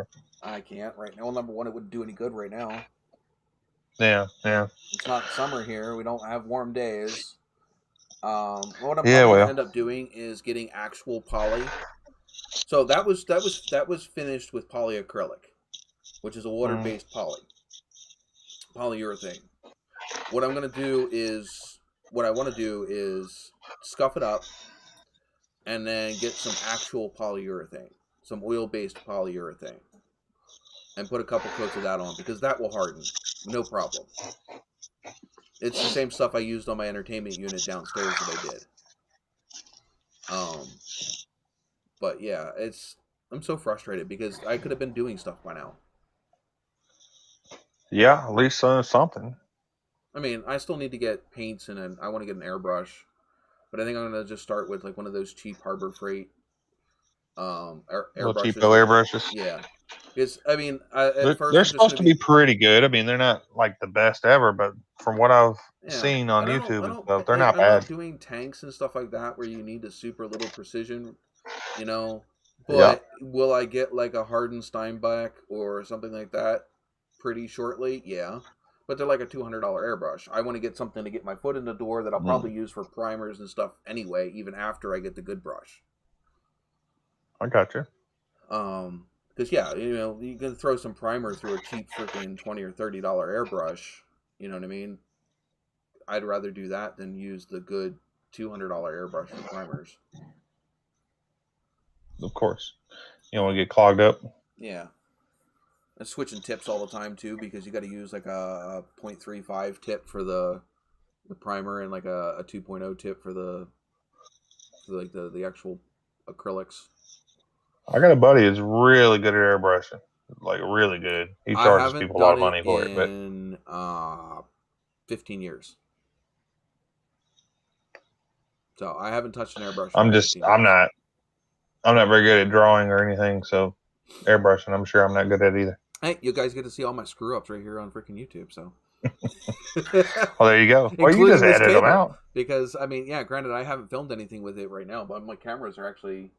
I can't right now. Well, number one, it wouldn't do any good right now. Yeah. It's not summer here. We don't have warm days. What I'm going to end up doing is getting actual poly. So that was finished with polyacrylic, which is a water-based polyurethane. What I want to do is scuff it up and then get some actual polyurethane, some oil-based polyurethane, and put a couple coats of that on because that will harden, no problem. It's the same stuff I used on my entertainment unit downstairs that I did. But yeah, I'm so frustrated because I could have been doing stuff by now. Yeah, at least something. I mean, I still need to get paints and I want to get an airbrush, but I think I'm gonna just start with like one of those cheap Harbor Freight airbrushes. Cheap airbrushes. Yeah, because I mean, they're supposed to be pretty good. I mean, they're not like the best ever, but from what I've seen on YouTube and stuff, they're not bad. I'm not doing tanks and stuff like that where you need a super little precision, But will I get like a Harden Steinbach or something like that pretty shortly? Yeah. but they're like a $200 airbrush. I want to get something to get my foot in the door that I'll probably use for primers and stuff anyway, even after I get the good brush. I got you. Because you can throw some primer through a cheap freaking $20 or $30 airbrush. You know what I mean? I'd rather do that than use the good $200 airbrush for primers. Of course, you don't want to get clogged up. Yeah. And switching tips all the time too, because you got to use like a 0.35 tip for the primer and like a 2.0 tip for the actual acrylics. I got a buddy who's really good at airbrushing, like really good. He charges people a lot of money for it, but in 15 years. So I haven't touched an airbrush. I'm not very good at drawing or anything, so airbrushing, I'm sure I'm not good at either. Hey, you guys get to see all my screw ups right here on freaking YouTube. So, well, there you go. Well, you just edited them out. Because granted, I haven't filmed anything with it right now, but my cameras are actually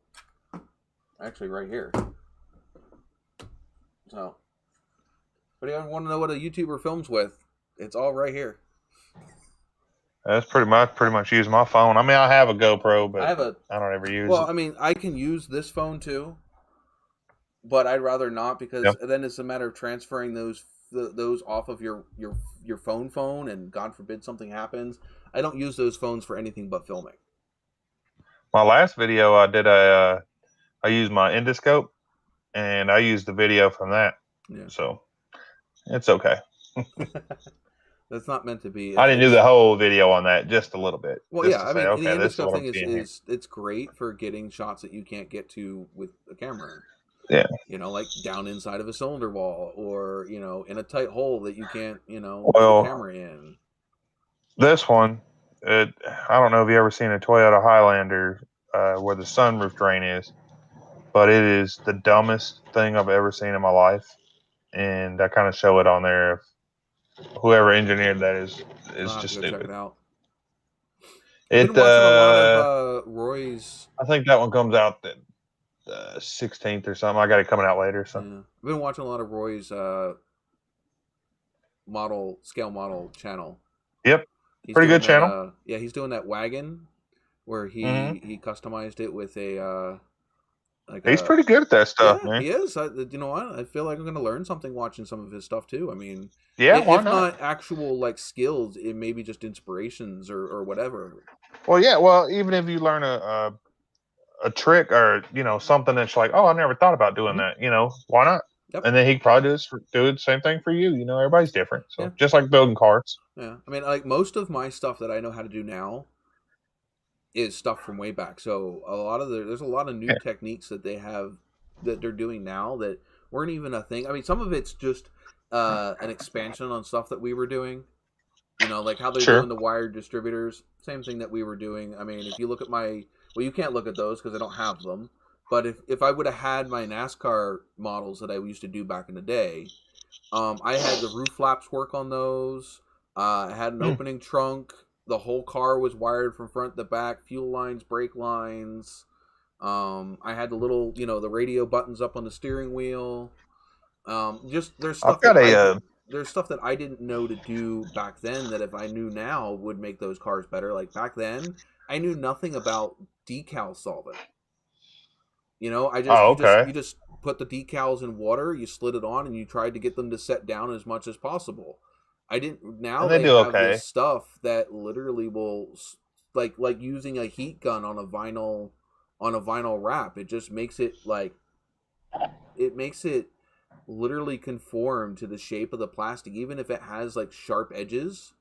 right here. So, but if you want to know what a YouTuber films with, it's all right here. That's pretty much use my phone. I mean, I have a GoPro, but I don't ever use it. Well, I mean, I can use this phone too, but I'd rather not because then it's a matter of transferring those off of your phone, and God forbid something happens. I don't use those phones for anything but filming. My last video I did I used my endoscope, and I used the video from that. Yeah. So it's okay. That's not meant to be. I didn't do the whole video on that, just a little bit. Well, yeah, I mean, the endoscope thing is it's great for getting shots that you can't get to with a camera. Yeah. Like down inside of a cylinder wall, or in a tight hole that you can't put the camera in. This one, I don't know if you ever seen a Toyota Highlander where the sunroof drain is, but it is the dumbest thing I've ever seen in my life, and I kind of show it on there. Whoever engineered that is just stupid. Check it out. I've been watching a lot of Roy's. I think that one comes out the 16th or something. I got it coming out later. So I've been watching a lot of Roy's scale model channel. Yep, pretty good channel. He's doing that wagon where he customized it with a. He's pretty good at that stuff, man. He is. You know what? I feel like I'm going to learn something watching some of his stuff too. I mean, why not actual skills, it may be just inspirations or whatever. Well, yeah. Well, even if you learn a trick or something that's like, oh, I never thought about doing that. Why not? Yep. And then he probably do the same thing for you. Everybody's different. So just like building cars. Yeah. I mean, most of my stuff that I know how to do now is stuff from way back. So there's a lot of new techniques that they have that they're doing now that weren't even a thing. I mean, some of it's just an expansion on stuff that we were doing. Like how they're doing the wired distributors. Same thing that we were doing. I mean, if you look at you can't look at those because I don't have them. But if I would have had my NASCAR models that I used to do back in the day, I had the roof flaps work on those. I had an opening trunk. The whole car was wired from front to back, fuel lines, brake lines. I had the little, the radio buttons up on the steering wheel. There's stuff there's stuff that I didn't know to do back then that if I knew now would make those cars better. Like back then, I knew nothing about decal solvent. You just put the decals in water, you slid it on, and you tried to get them to set down as much as possible. I didn't. Now they have this stuff that literally will, like using a heat gun on a vinyl wrap. It just makes it literally conform to the shape of the plastic, even if it has sharp edges.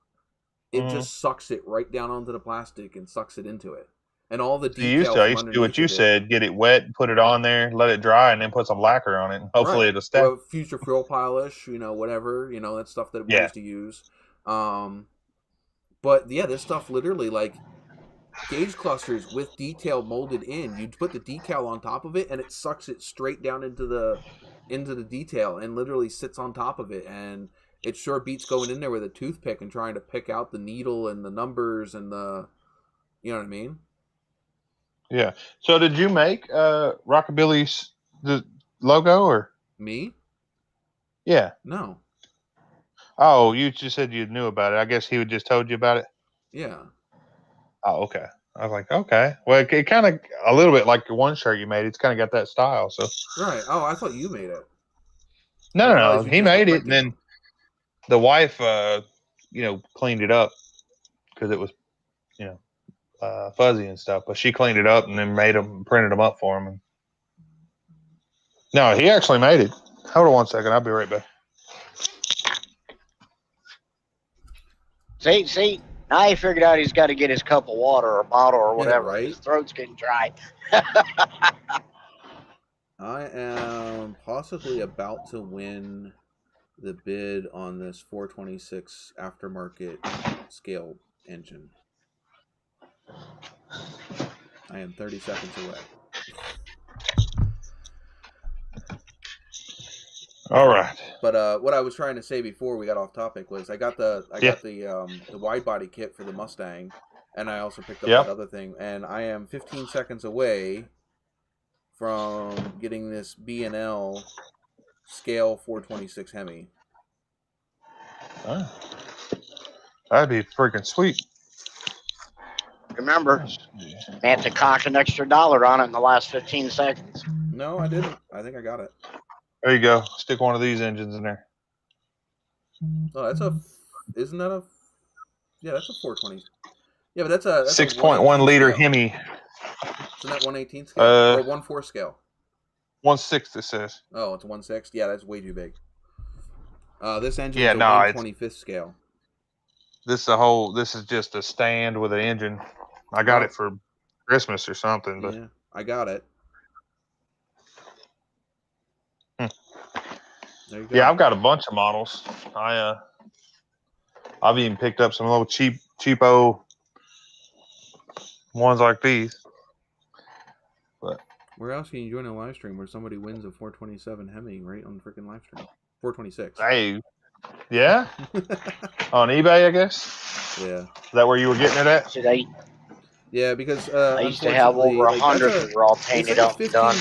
It just sucks it right down onto the plastic and sucks it into it. And all the decals. I used to do what you said: get it wet, put it on there, let it dry, and then put some lacquer on it. And hopefully it'll stay. Or future fuel polish, whatever, that stuff that we used to use. But yeah, this stuff literally gauge clusters with detail molded in. You put the decal on top of it, and it sucks it straight down into the detail and literally sits on top of it. And it sure beats going in there with a toothpick and trying to pick out the needle and the numbers and the, you know what I mean? Yeah. So did you make Rockabilly's the logo or me? Yeah. No. Oh, you just said you knew about it. I guess he would just told you about it. Yeah. Oh, okay. I was like, okay. Well, it kind of a little bit like your one shirt you made. It's kind of got that style. So Right. Oh, I thought you made it. no. He made it, and then the wife, cleaned it up because it was, fuzzy and stuff. But she cleaned it up and then printed them up for him. And no, he actually made it. Hold on 1 second. I'll be right back. See. Now he figured out he's got to get his cup of water or bottle or whatever. Yeah, right? His throat's getting dry. I am possibly about to win the bid on this 426 aftermarket scale engine. I am 30 seconds away. All right. But what I was trying to say before we got off topic was I got the wide body kit for the Mustang, and I also picked up that other thing, and I am 15 seconds away from getting this B&L scale 426 Hemi. Oh, that'd be freaking sweet. Remember, they had to cock an extra $1 on it in the last 15 seconds. No, I didn't. I think I got it. There you go. Stick one of these engines in there. Oh, that's isn't that a, yeah, that's a 420. Yeah, but that's a 6.1 liter Hemi. Isn't that 1/18 scale or 1/4 scale? 1/6 it says. Oh, it's 1/6. Yeah, that's way too big. This engine is a 1/25 scale. This is just a stand with an engine. I got it for Christmas or something. But yeah, I got it. There you go. Yeah, I've got a bunch of models. I've even picked up some little cheapo ones like these. But where else can you join a live stream where somebody wins a 427 Hemi right on the freaking live stream? 426. Hey, yeah, on eBay, I guess. Yeah. Is that where you were getting it at? Today. Yeah, because I used to have over 100 that were all painted up and done.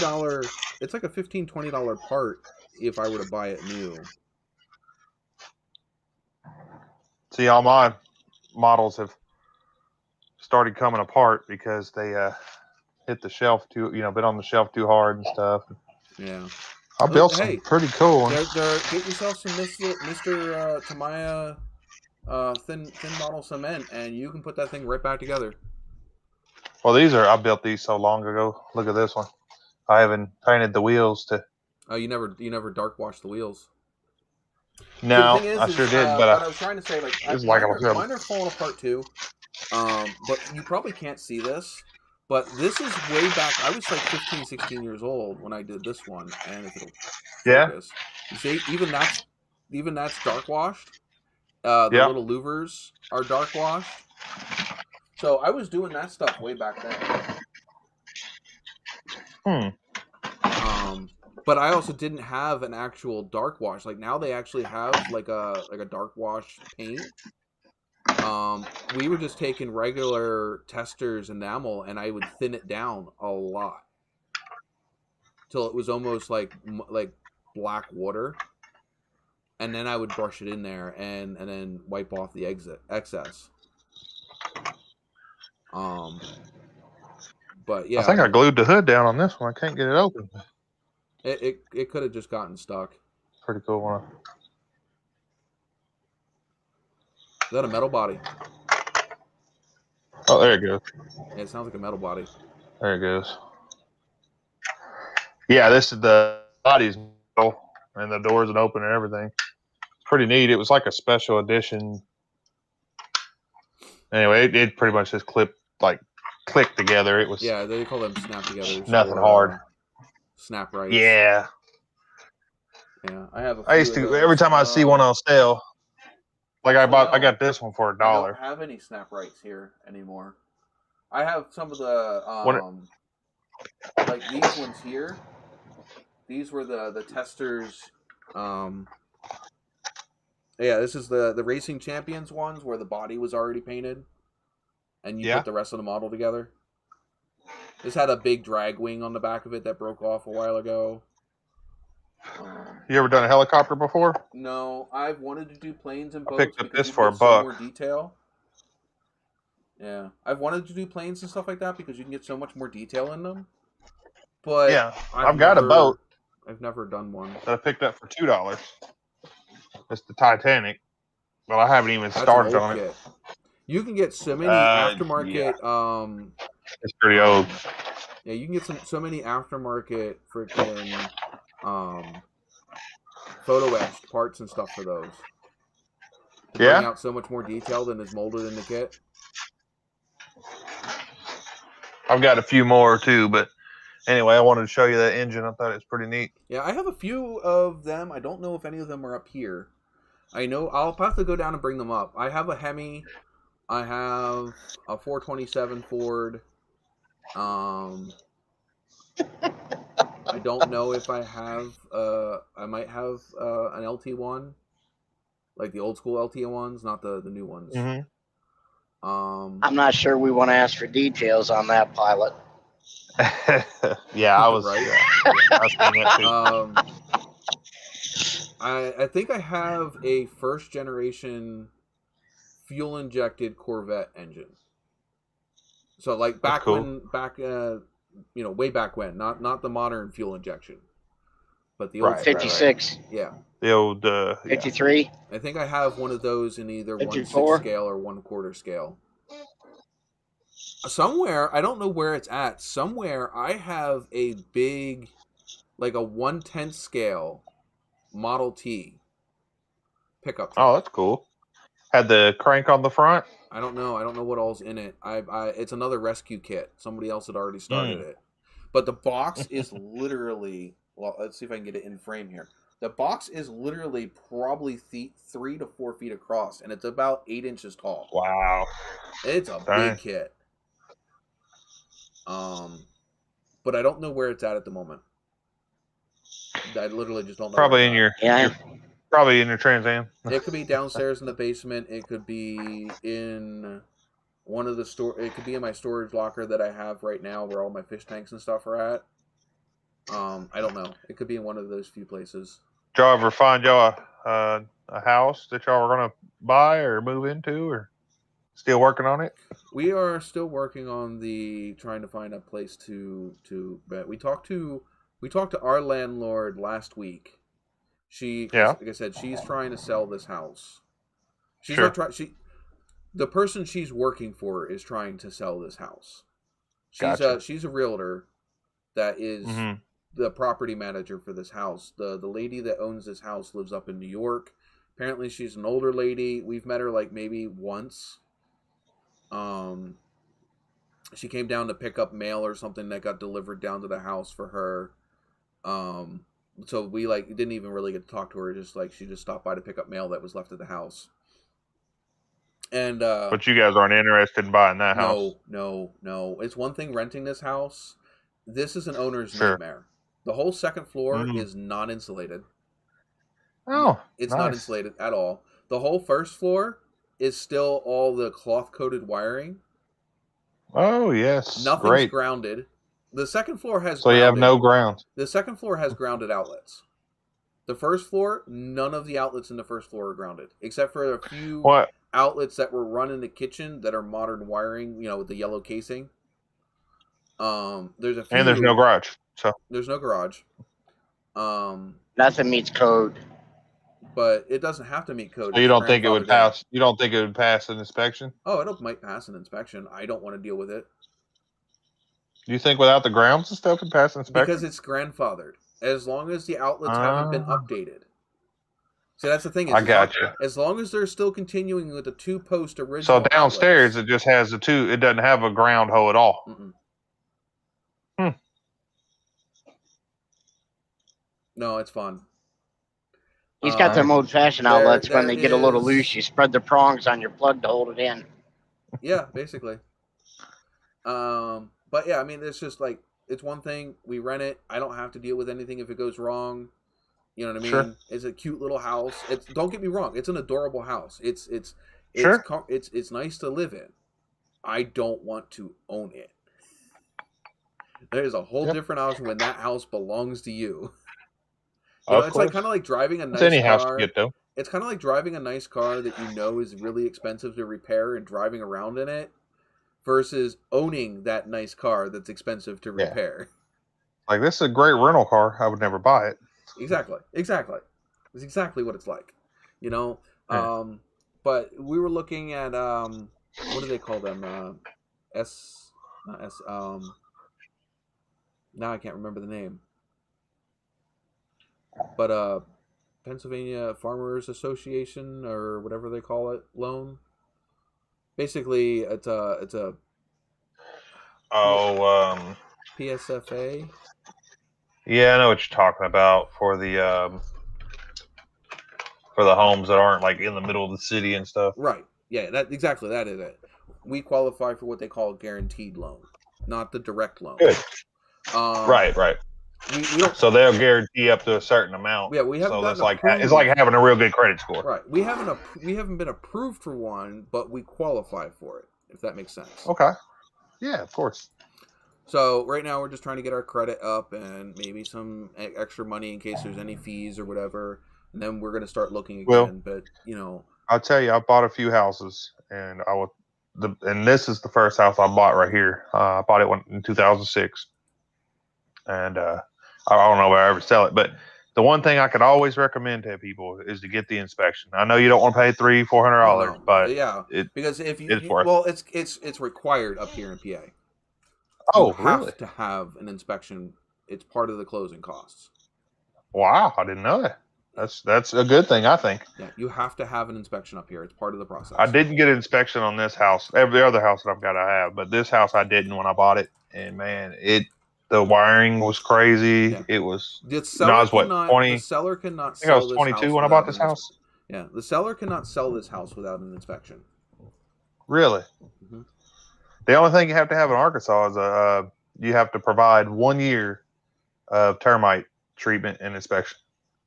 It's like a $15-$20 part if I were to buy it new. See, all my models have started coming apart because they hit the shelf been on the shelf too hard and stuff. Yeah. I built some pretty cool ones. Get yourself some Mr. Tamiya thin model cement, and you can put that thing right back together. Well, I built these so long ago. Look at this one. I haven't painted the wheels to. Oh, you never dark washed the wheels. No, I sure did, but what I was trying to say, mine are falling apart too. But you probably can't see this. But this is way back. I was like 15, 16 years old when I did this one, and if it'll focus, you see, even that's dark washed. The little louvers are dark washed. So I was doing that stuff way back then. But I also didn't have an actual dark wash. Like now they actually have like a dark wash paint. We were just taking regular Testors enamel, and I would thin it down a lot till it was almost like black water, and then I would brush it in there and then wipe off the excess. But yeah, I think I glued the hood down on this one. I can't get it open. It could have just gotten stuck. Pretty cool one. Is that a metal body? Oh, there it goes. Yeah, it sounds like a metal body. There it goes. Yeah, this is the body's metal, and the doors and open and everything. It's pretty neat. It was like a special edition. Anyway, it pretty much just clicked together. It was they call them snap togethers. Nothing hard. Snap rights. Yeah. Yeah, I have. I used to every time I see one on sale. Like I got this one for $1. I don't have any snap rights here anymore. I have some of the like these ones here. These were the Testors. Yeah, this is the Racing Champions ones where the body was already painted, and you put the rest of the model together. This had a big drag wing on the back of it that broke off a while ago. You ever done a helicopter before? No, I've wanted to do planes and boats. I picked up because this you for get $1. so more detail. Yeah, I've wanted to do planes and stuff like that because you can get so much more detail in them. But yeah, I've got a boat. I've never done one. That I picked up for $2. It's the Titanic. Well, I haven't even started on it. You can get so many aftermarket. Yeah. It's pretty old. Yeah, you can get so many aftermarket freaking photo etched parts and stuff for those. To bring out so much more detail than is molded in the kit. I've got a few more too, but anyway, I wanted to show you that engine. I thought it was pretty neat. Yeah, I have a few of them. I don't know if any of them are up here. I know I'll have to go down and bring them up. I have a Hemi. I have a 427 Ford. I don't know if I have. I might have an LT1, like the old school LT1s, not the new ones. Mm-hmm. I'm not sure we want to ask for details on that pilot. Yeah, I was right. I was thinking that too. I think I have a first generation fuel injected Corvette engine. So like back way back when, not the modern fuel injection, but the old 56. Right. Yeah. The old 53. Yeah. I think I have one of those in either 54? 1/6 scale or 1/4 scale. Somewhere, I don't know where it's at. Somewhere I have a big, like a 1/10 scale Model T pickup truck. Oh, that's cool. Had the crank on the front? I don't know. I don't know what all's in it. It's another rescue kit. Somebody else had already started it. But the box is literally, well, let's see if I can get it in frame here. The box is literally probably 3 to 4 feet across, and it's about 8 inches tall. Wow. It's a big kit. But I don't know where it's at the moment. I literally just don't know. Probably in your probably in your Trans Am. It could be downstairs in the basement. It could be in one of the It could be in my storage locker that I have right now, where all my fish tanks and stuff are at. I don't know. It could be in one of those few places. Did y'all ever find y'all a house that y'all were gonna buy or move into, or still working on it? We are still working on trying to find a place to bet. We talked to our landlord last week. Like I said, she's trying to sell this house. She's not trying. The person she's working for is trying to sell this house. She's a realtor that is the property manager for this house. The lady that owns this house lives up in New York. Apparently, she's an older lady. We've met her like maybe once. She came down to pick up mail or something that got delivered down to the house for her. So we didn't even really get to talk to her. Just she just stopped by to pick up mail that was left at the house. And but you guys aren't interested in buying that house? No. It's one thing renting this house. This is an owner's nightmare. The whole second floor is not insulated. Oh, it's not insulated at all. The whole first floor is still all the cloth coated wiring. Oh yes, nothing's grounded. The second floor has you have no ground. The second floor has grounded outlets. The first floor, none of the outlets in the first floor are grounded, except for a few outlets that were run in the kitchen that are modern wiring, with the yellow casing. There's a few, and there's no garage, so there's no garage. Nothing meets code. But it doesn't have to meet code. So you don't think it would pass? You don't think it would pass an inspection? Oh, it might pass an inspection. I don't want to deal with it. Do you think without the grounds and stuff it pass an inspection? Because it's grandfathered. As long as the outlets haven't been updated. So that's the thing. I got you. As long as they're still continuing with the 2-post original. So downstairs it just has the 2. It doesn't have a ground hole at all. No, it's fun. He's got them old-fashioned outlets. When they get a little loose, you spread the prongs on your plug to hold it in. Yeah, basically. But yeah, I mean, it's just it's one thing. We rent it. I don't have to deal with anything if it goes wrong. You know what I mean? Sure. It's a cute little house. Don't get me wrong. It's an adorable house. It's nice to live in. I don't want to own it. There's a whole different option when that house belongs to you. You know, Of it's course. like kind of like driving a It's nice any house car. to get though. It's kind of like driving a nice car that you know is really expensive to repair and driving around in it versus owning that nice car that's expensive to repair. Like, this is a great rental car. I would never buy it. Exactly. It's exactly what it's like. You know, Yeah. but we were looking at what do they call them? Not S now I can't remember the name. But Pennsylvania Farmers Association or whatever they call it, loan. Basically, it's a PSFA. Yeah, I know what you're talking about for the homes that aren't like in the middle of the city and stuff. Right. Yeah, that is it. We qualify for what they call a guaranteed loan, not the direct loan. Good. Right. We don't. So they'll guarantee up to a certain amount. Yeah, we haven't so gotten that's approved. It's like having a real good credit score. Right. We haven't been approved for one, but we qualify for it. If that makes sense. Okay. Yeah, of course. So right now we're just trying to get our credit up and maybe some extra money in case there's any fees or whatever. And then we're going to start looking again. Well, but you know, I'll tell you, I bought a few houses, and and this is the first house I bought right here. I bought it in 2006, and I don't know if I ever sell it, but the one thing I could always recommend to people is to get the inspection. I know you don't want to pay $300-$400, but yeah, because if it's worth it. It's required up here in PA. Oh, you have really? to have an inspection. It's part of the closing costs. Wow, I didn't know that. That's a good thing, I think. Yeah, you have to have an inspection up here. It's part of the process. I didn't get an inspection on this house. Every other house that I've got, I have, but this house I didn't when I bought it. And man, the wiring was crazy. Yeah. It was. The seller The seller cannot. I think I was 22 when I bought this house. Yeah, the seller cannot sell this house without an inspection. Really? Mm-hmm. The only thing you have to have in Arkansas is you have to provide 1 year of termite treatment and inspection.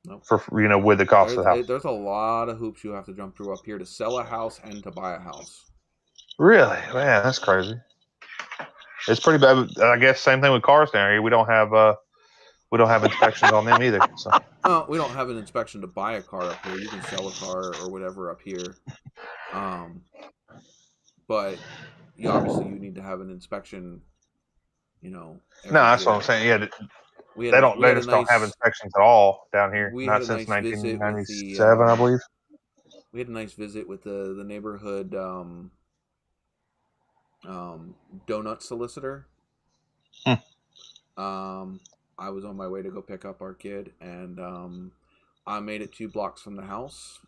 Nope. For with the cost of the house. There's a lot of hoops you have to jump through up here to sell a house and to buy a house. Really? Man, that's crazy. It's pretty bad. I guess same thing with cars down here. We don't have inspections on them either. So. Well, we don't have an inspection to buy a car up here. You can sell a car or whatever up here. But obviously you need to have an inspection, No, that's what I'm saying. Yeah. They just don't have inspections at all down here. Not since 1997, I believe. We had a nice visit with the neighborhood donut solicitor. I was on my way to go pick up our kid, and I made it 2 blocks from the house.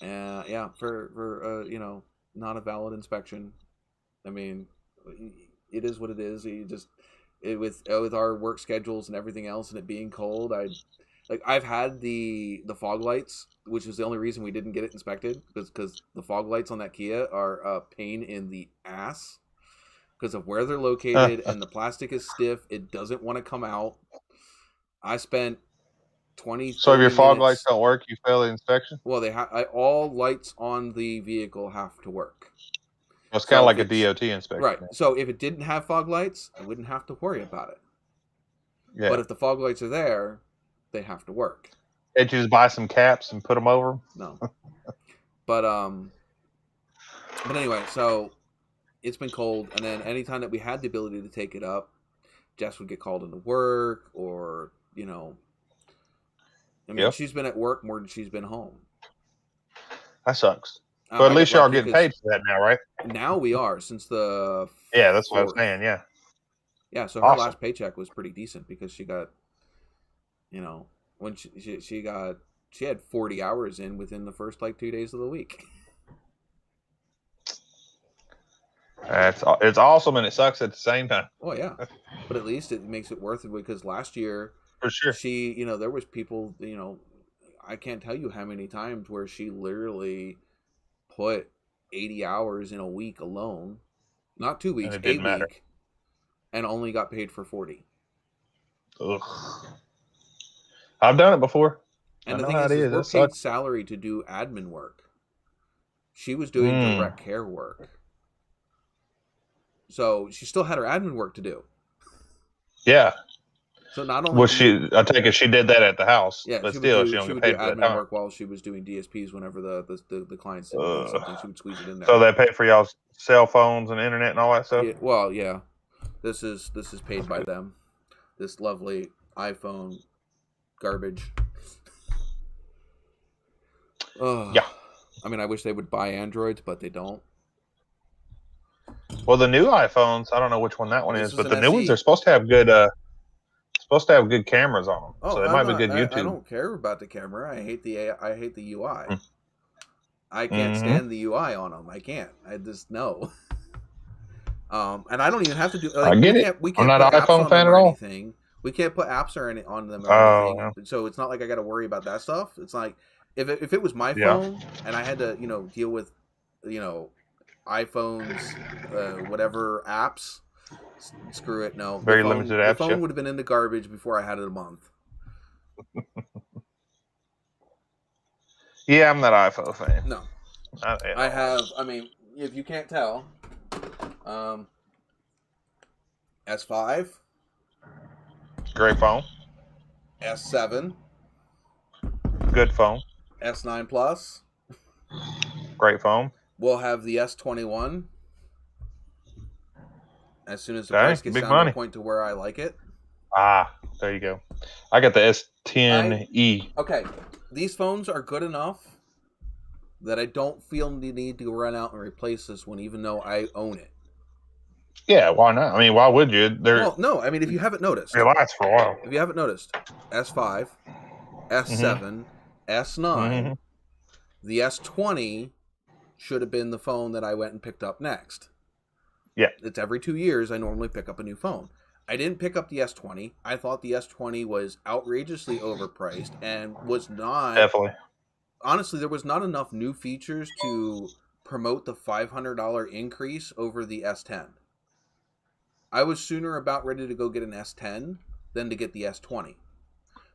For not a valid inspection. I mean, it is what it is. You just. With our work schedules and everything else and it being cold, I've had the fog lights, which is the only reason we didn't get it inspected, because the fog lights on that Kia are a pain in the ass because of where they're located and the plastic is stiff. It doesn't want to come out. I spent 20. So if your fog lights don't work, you fail the inspection? Well, all lights on the vehicle have to work. It's kind of like a DOT inspection. Right. So if it didn't have fog lights, I wouldn't have to worry about it. Yeah. But if the fog lights are there, they have to work. Can't you just buy some caps and put them over them? No. But anyway, so it's been cold, and then anytime that we had the ability to take it up, Jess would get called into work, or she's been at work more than she's been home. That sucks. But at least y'all are getting paid for that now, right? Now we are, since the Yeah, that's what I was saying, yeah. Yeah, so her last paycheck was pretty decent because she got, when she had 40 hours in within the first 2 days of the week. It's awesome, and it sucks at the same time. Oh yeah, but at least it makes it worth it, because last year, for sure, she, there was people, I can't tell you how many times where she literally put 80 hours in a week alone, not 2 weeks, a week, and only got paid for 40. Ugh. I've done it before. And the thing is we're paid salary to do admin work. She was doing direct care work. So she still had her admin work to do. Yeah. So not only I take it she did that at the house. Yeah, but she still, would she don't do get paid for that admin time. work while she was doing DSPs whenever the clients didn't do something. She would squeeze it in there. So they pay for y'all's cell phones and internet and all that stuff? Yeah, well, yeah. This is paid by them. This lovely iPhone garbage. Yeah. I mean, I wish they would buy Androids, but they don't. Well, the new iPhones, I don't know which one that one is, but the new SE. ones are supposed to have good cameras on them. Oh, so it might be good YouTube. I don't care about the camera. I hate the UI. I can't stand the UI on them. I can't. I just no. And I don't even have to do. Like, I get it. We can't I'm not put an apps iPhone on fan them at or all. anything. We can't put apps on them or anything. Yeah. So it's not like I got to worry about that stuff. It's like if it was my phone and I had to deal with iPhones whatever apps. Screw it. No, Very limited apps. The phone would have been in the garbage before I had it a month. Yeah, I'm not an iPhone fan. No, I have. I mean, if you can't tell, S5, great phone, S7, good phone, S9 Plus, great phone. We'll have the S21 as soon as the price gets down to a point to where I like it. There you go. I got the S10e. Okay, these phones are good enough that I don't feel the need to run out and replace this one, even though I own it. Yeah, why not? I mean, why would you? Well, no, I mean, if you haven't noticed. It lasts for a while. If you haven't noticed, S5, S7, S9, the S20 should have been the phone that I went and picked up next. Yeah. It's every 2 years I normally pick up a new phone. I didn't pick up the S20. I thought the S20 was outrageously overpriced and was not... Definitely. Honestly, there was not enough new features to promote the $500 increase over the S10. I was sooner about ready to go get an S10 than to get the S20.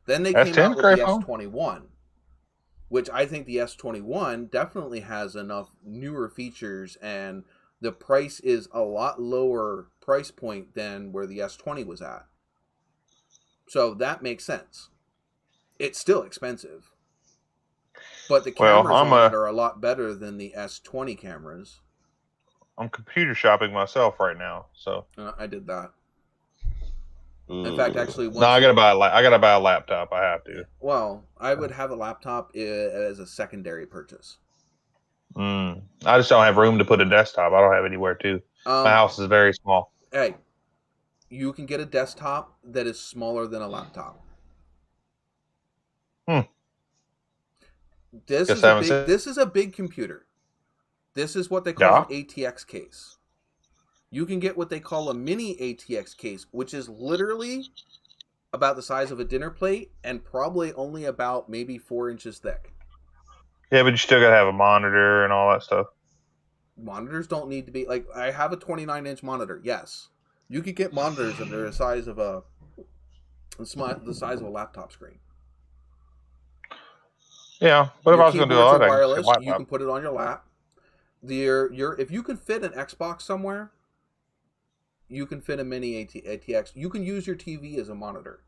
Then they came out with the S21, which I think the S21 definitely has enough newer features, and the price is a lot lower price point than where the S20 was at. So that makes sense. It's still expensive. But the cameras on it are a lot better than the S20 cameras. I'm computer shopping myself right now, so I did that. In fact, actually, I gotta buy a laptop. I have to. Well, I would have a laptop as a secondary purchase. I just don't have room to put a desktop. I don't have anywhere to. My house is very small. Hey, you can get a desktop that is smaller than a laptop. This is a big computer. This is what they call an ATX case. You can get what they call a mini ATX case, which is literally about the size of a dinner plate and probably only about maybe 4 inches thick. Yeah, but you still gotta have a monitor and all that stuff. Monitors don't need to be like I have a 29-inch monitor. Yes, you could get monitors that are the size of a laptop screen. Yeah, but if I was going to do all that, wireless, you can put it on your lap. If you can fit an Xbox somewhere, you can fit a mini ATX. You can use your TV as a monitor.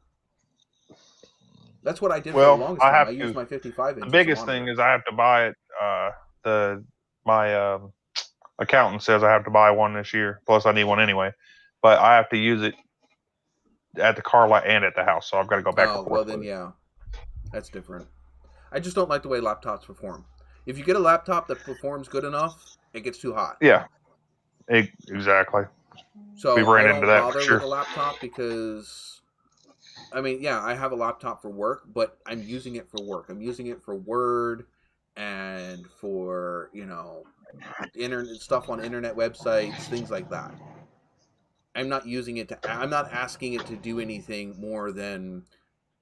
That's what I did for the longest time. I used my 55-inch. The biggest thing is I have to buy it. My accountant says I have to buy one this year. Plus, I need one anyway. But I have to use it at the car lot and at the house, so I've got to go back and forth. Well, then, yeah. That's different. I just don't like the way laptops perform. If you get a laptop that performs good enough, it gets too hot. Yeah, exactly. So we ran into that for sure. With a laptop because, I mean, yeah, I have a laptop for work, but I'm using it for work. I'm using it for Word and for internet stuff on internet websites, things like that. I'm not using it to. I'm not asking it to do anything more than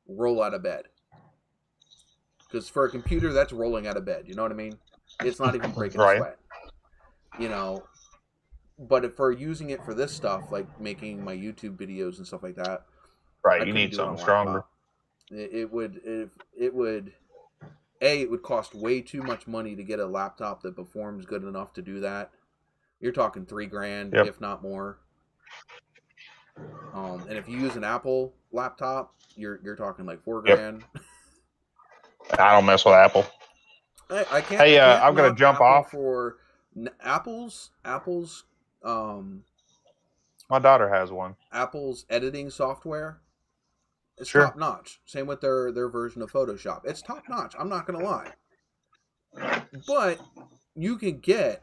roll out of bed. Because for a computer, that's rolling out of bed. You know what I mean? It's not even breaking a sweat. But for using it for this stuff, like making my YouTube videos and stuff like that, right? You need something stronger. It would cost way too much money to get a laptop that performs good enough to do that. You're talking $3,000, if not more. And if you use an Apple laptop, you're talking like $4,000. I don't mess with Apple. I can't. Hey, I can't I'm gonna knock jump Apple off. for Apple's. My daughter has one. Apple's editing software. It's Sure. top notch. Same with their version of Photoshop. It's top notch. I'm not gonna lie. But you can get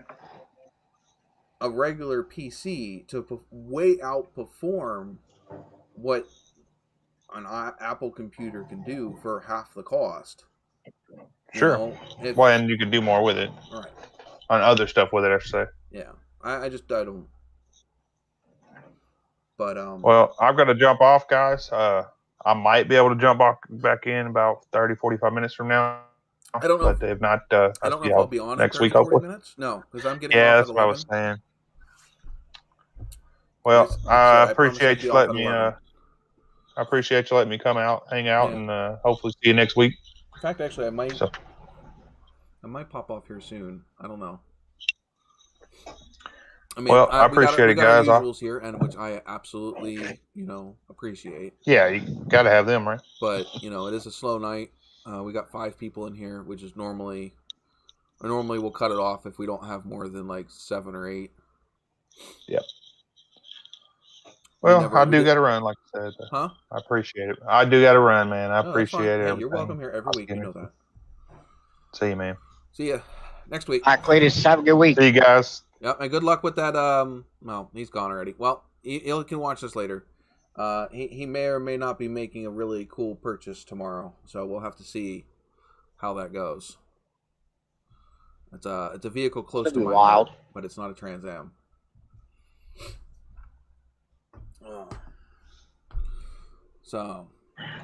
a regular PC to way outperform what an Apple computer can do for half the cost. Sure. And you can do more with it. Right. On other stuff with it, I should say. Yeah. I don't. But Well, I've got to jump off, guys. I might be able to jump back in about 30, 45 minutes from now. I don't know. But if not, I don't know if I'll be on next in 30, week, 40 hopefully. minutes. No, because I'm getting yeah, off that's at 11. what I was saying. Well, I appreciate you letting me. I appreciate you letting me come out, hang out, and hopefully see you next week. In fact, actually, I might pop off here soon. I don't know. I mean, I appreciate it, guys. We got our usuals here, and which I absolutely, appreciate. Yeah, you got to have them, right? But it is a slow night. We got 5 people in here, which is normally we'll cut it off if we don't have more than like 7 or 8. Yep. Well, I do got to run, like I said. Huh? I appreciate it. I do got to run, man. I appreciate it. Hey, you're welcome here every week. You know that. See you, man. See you next week. All right, Cletus, have a good week. See you guys. Yep, and good luck with that. Well, he's gone already. Well, he can watch this later. He may or may not be making a really cool purchase tomorrow, so we'll have to see how that goes. It's a vehicle close to my heart, but it's not a Trans Am. So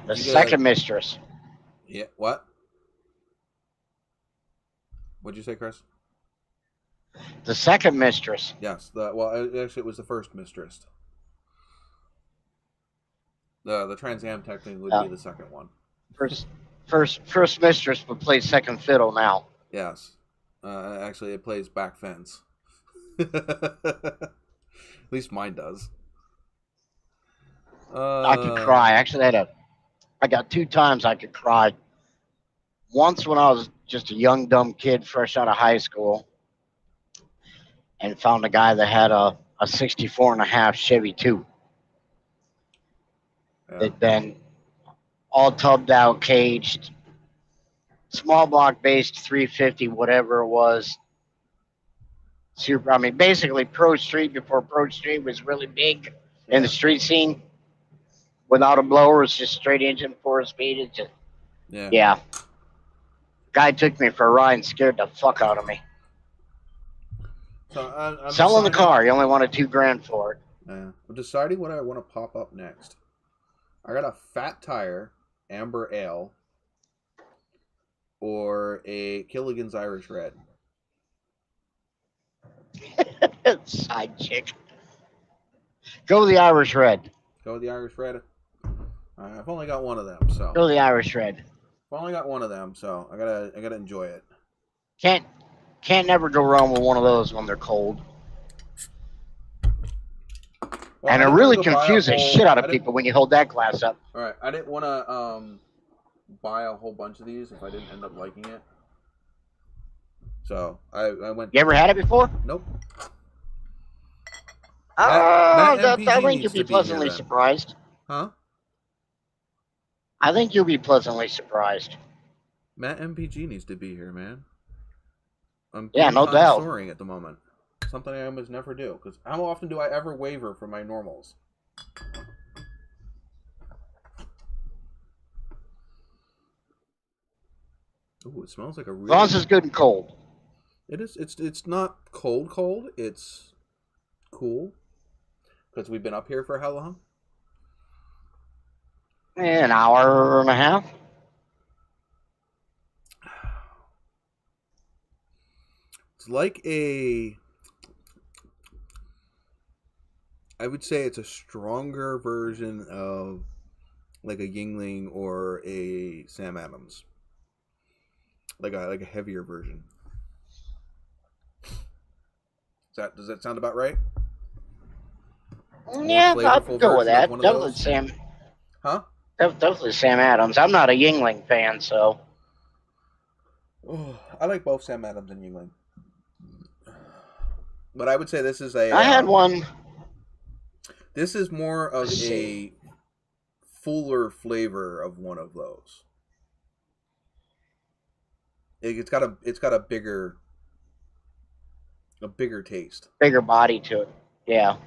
the second mistress. Yeah. What? What'd you say, Chris? The second mistress. Yes. Actually, it was the first mistress. The Trans Am technically would be the second one. First mistress would play second fiddle now. Yes. Actually, it plays back fence. At least mine does. I could cry. Actually, I got 2 times I could cry. Once when I was just a young, dumb kid fresh out of high school and found a guy that had a 64.5 Chevy 2. They'd been all tubbed out, caged, small block based 350, whatever it was. Basically Pro Street before Pro Street was really big in the street scene. Without a blower, it's just straight engine, 4-speed. It's just, yeah. Guy took me for a ride and scared the fuck out of me. So I'm selling the car. He only wanted $2,000 for it. I'm deciding what I want to pop up next. I got a Fat Tire Amber Ale or a Killigan's Irish Red. Side chick. Go with the Irish Red. Go with the Irish Red. I've only got one of them, so. Go with the Irish Red. I've only got one of them, so I gotta enjoy it. Can't never go wrong with one of those when they're cold. Well, and it really confuses shit out of people when you hold that glass up. All right, I didn't want to buy a whole bunch of these if I didn't end up liking it. So I went. You ever had it before? Nope. I think you'll be pleasantly surprised. Huh? I think you'll be pleasantly surprised. Matt MPG needs to be here, man. I'm no doubt. Soaring at the moment. Something I almost never do. Because how often do I ever waver from my normals? Ooh, it smells like a real. As long as it's good and cold. It is. It's not cold. It's cool. Because we've been up here for how long? An hour and a half. It's like I would say it's a stronger version of like a Yingling or a Sam Adams. Like a heavier version. Does that sound about right? Yeah, I'd flavorful go with version of that. one of Definitely those. Sam. Huh? Definitely Sam Adams. I'm not a Yingling fan, so. Oh, I like both Sam Adams and Yingling. But I would say this is I had one. This is more of Let's see. a fuller flavor of one of those. It's got a bigger taste. Bigger body to it. Yeah.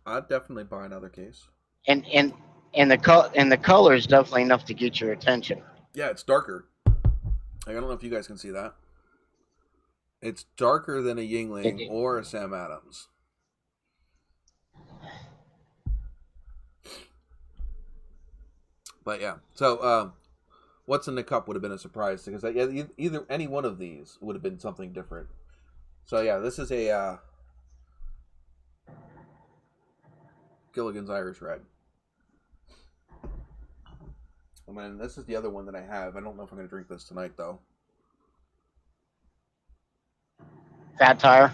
I'd definitely buy another case. And the color is definitely enough to get your attention. Yeah, it's darker. I don't know if you guys can see that. It's darker than a Yingling or a Sam Adams. But yeah, so what's in the cup would have been a surprise because either any one of these would have been something different. So yeah, this is a Gilligan's Irish Red. I mean, this is the other one that I have. I don't know if I'm going to drink this tonight though. Fat Tire.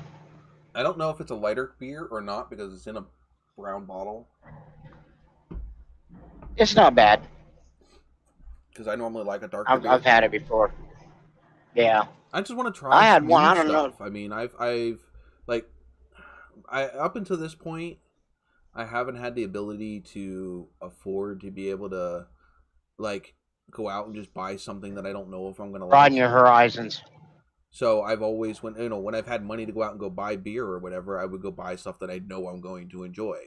I don't know if it's a lighter beer or not because it's in a brown bottle. It's not bad. Because I normally like a darker beer. I've had it before. Yeah. I just want to try. I had one. I don't know. I mean, I up until this point, I haven't had the ability to afford to be able to, like, go out and just buy something that I don't know if I'm going to like. Broaden your horizons. So I've always, when I've had money to go out and go buy beer or whatever, I would go buy stuff that I know I'm going to enjoy.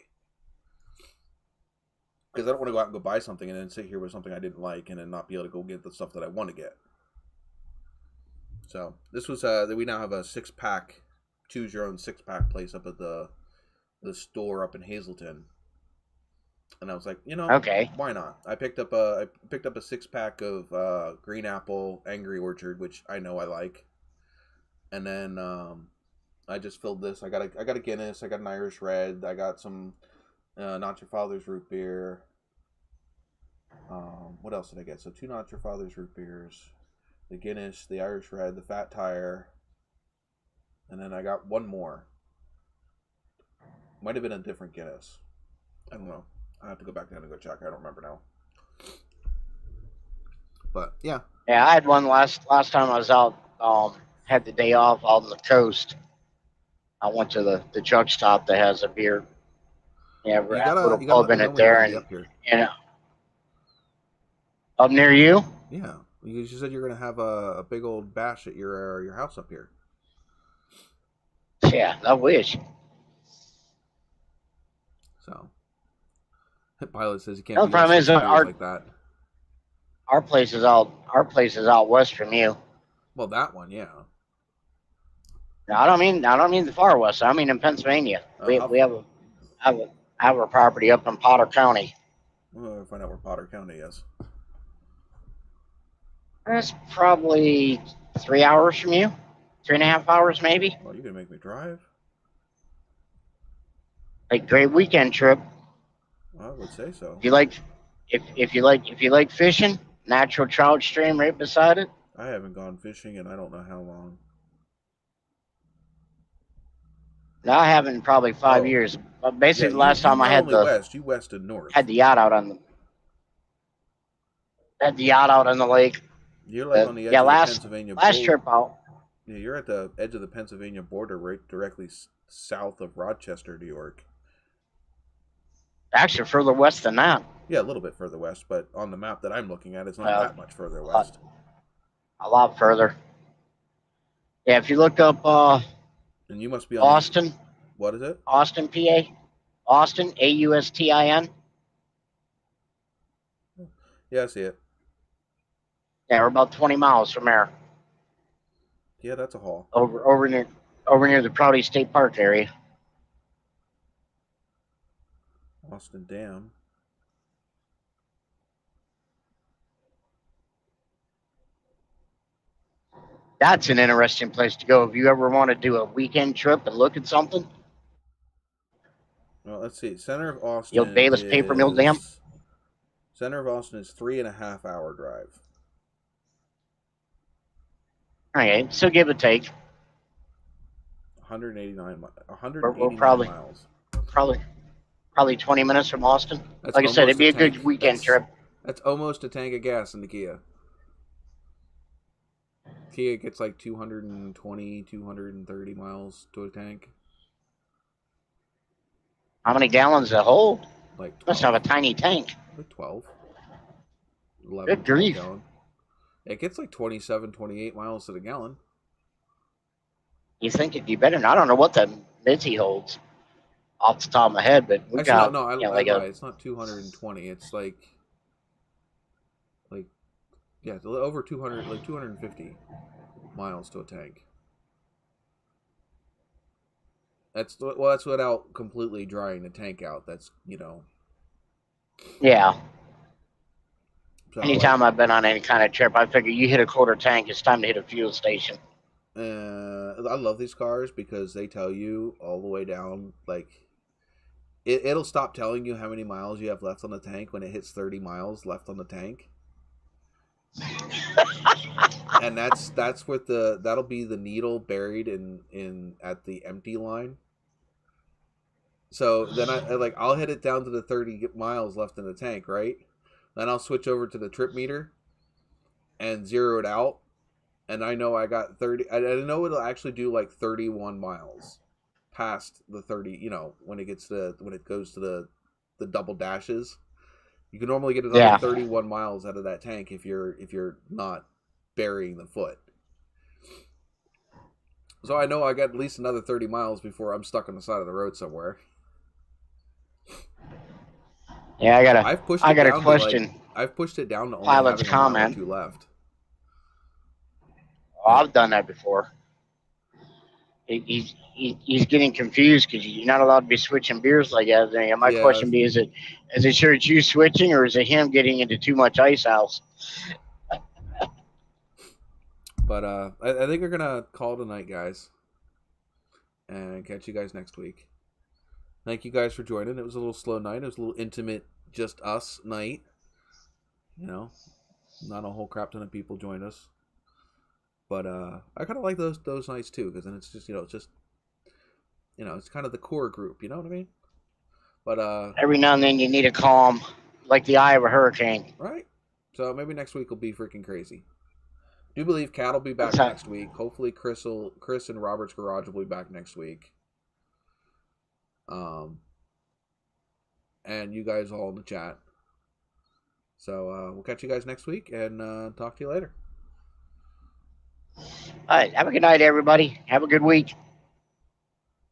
Because I don't want to go out and go buy something and then sit here with something I didn't like and then not be able to go get the stuff that I want to get. So this was we now have a 6-pack, choose your own 6-pack place up at the store up in Hazleton. And I was like, okay, why not? I picked up a 6-pack of Green Apple Angry Orchard, which I know I like. And then I just filled this. I got a Guinness. I got an Irish Red. I got some Not Your Father's root beer. What else did I get? So 2 Not Your Father's root beers, the Guinness, the Irish Red, the Fat Tire, and then I got one more. Might have been a different Guinness. I don't know. I have to go back down and go check. I don't remember now. But yeah. Yeah, I had one last time I was out. Had the day off out on the coast. I went to the truck stop that has a beer. Yeah, we're at a little pub in it there, and up near you. Yeah, you said you're gonna have a big old bash at your house up here. Yeah, I wish. So, Pilot says you can't. No, the problem is like that. Our place is out west from you. Well, that one, yeah. No, I don't mean the far west. I mean in Pennsylvania. We have a property up in Potter County. We'll find out where Potter County is. That's probably 3 hours from you. 3.5 hours, maybe. Well, you can make me drive. A great weekend trip. Well, I would say so. If you like fishing, natural trout stream right beside it. I haven't gone fishing in I don't know how long. No, I haven't in probably 5 years. But basically, the last time I had you west and north. Had the yacht out on the lake. You're like on the edge of the Pennsylvania border. Last trip out. Yeah, you're at the edge of the Pennsylvania border, right directly south of Rochester, New York. Actually, further west than that. Yeah, a little bit further west, but on the map that I'm looking at, it's not that much further west. A lot further. Yeah, if you look up and you must be on Austin. What is it? Austin, PA. Austin, Austin. Yeah, I see it. Yeah, we're about 20 miles from there. Yeah, that's a haul. Over near the Prouty State Park area. Austin Dam. That's an interesting place to go if you ever want to do a weekend trip and look at something. Well, let's see. Center of Austin. The old Bayless Paper Mill Dam. Center of Austin is 3.5 hour drive. Okay, so give or take. We're 189 probably miles. probably 20 minutes from Austin. That's like I said, it'd be a tank. good weekend trip. That's almost a tank of gas in the Kia. Kia gets like 220, 230 miles to a tank. How many gallons does it hold? Like 12. Must have a tiny tank. Like 12. 11, Good grief. Gallon. It gets like 27, 28 miles to the gallon. You think it'd be better? I don't know what the Mitzi holds off the top of my head, but we Actually, got I like lie. It's not 220. It's like yeah, over 200, like 250 miles to a tank. That's without completely drying the tank out. That's yeah. So Anytime I've been on any kind of trip, I figure you hit a quarter tank, it's time to hit a fuel station. I love these cars because they tell you all the way down, like it'll stop telling you how many miles you have left on the tank when it hits 30 miles left on the tank. And that's with that'll be the needle buried in at the empty line. So then I'll hit it down to the 30 miles left in the tank, right? Then I'll switch over to the trip meter and zero it out. And I know I got 30. I know it'll actually do like 31 miles past the 30. When it goes to the double dashes, you can normally get another 31 miles out of that tank if you're not burying the foot. So I know I got at least another 30 miles before I'm stuck on the side of the road somewhere. Yeah, I got a question. I've pushed it down to only Pilot's having a mile comment. or two left. Oh, I've done that before. He's getting confused because you're not allowed to be switching beers like that. And my question be: is it sure it's you switching, or is it him getting into too much ice house? But I think we're gonna call tonight, guys, and catch you guys next week. Thank you guys for joining. It was a little slow night. It was a little intimate, just us night. Not a whole crap ton of people joined us. But I kind of like those nights too, because then it's just it's kind of the core group. You know what I mean? But every now and then you need a calm, like the eye of a hurricane. Right. So maybe next week will be freaking crazy. I do believe Kat will be back next week. Hopefully Chris and Robert's Garage will be back next week. And you guys all in the chat. So we'll catch you guys next week and talk to you later. All right. Have a good night, everybody. Have a good week.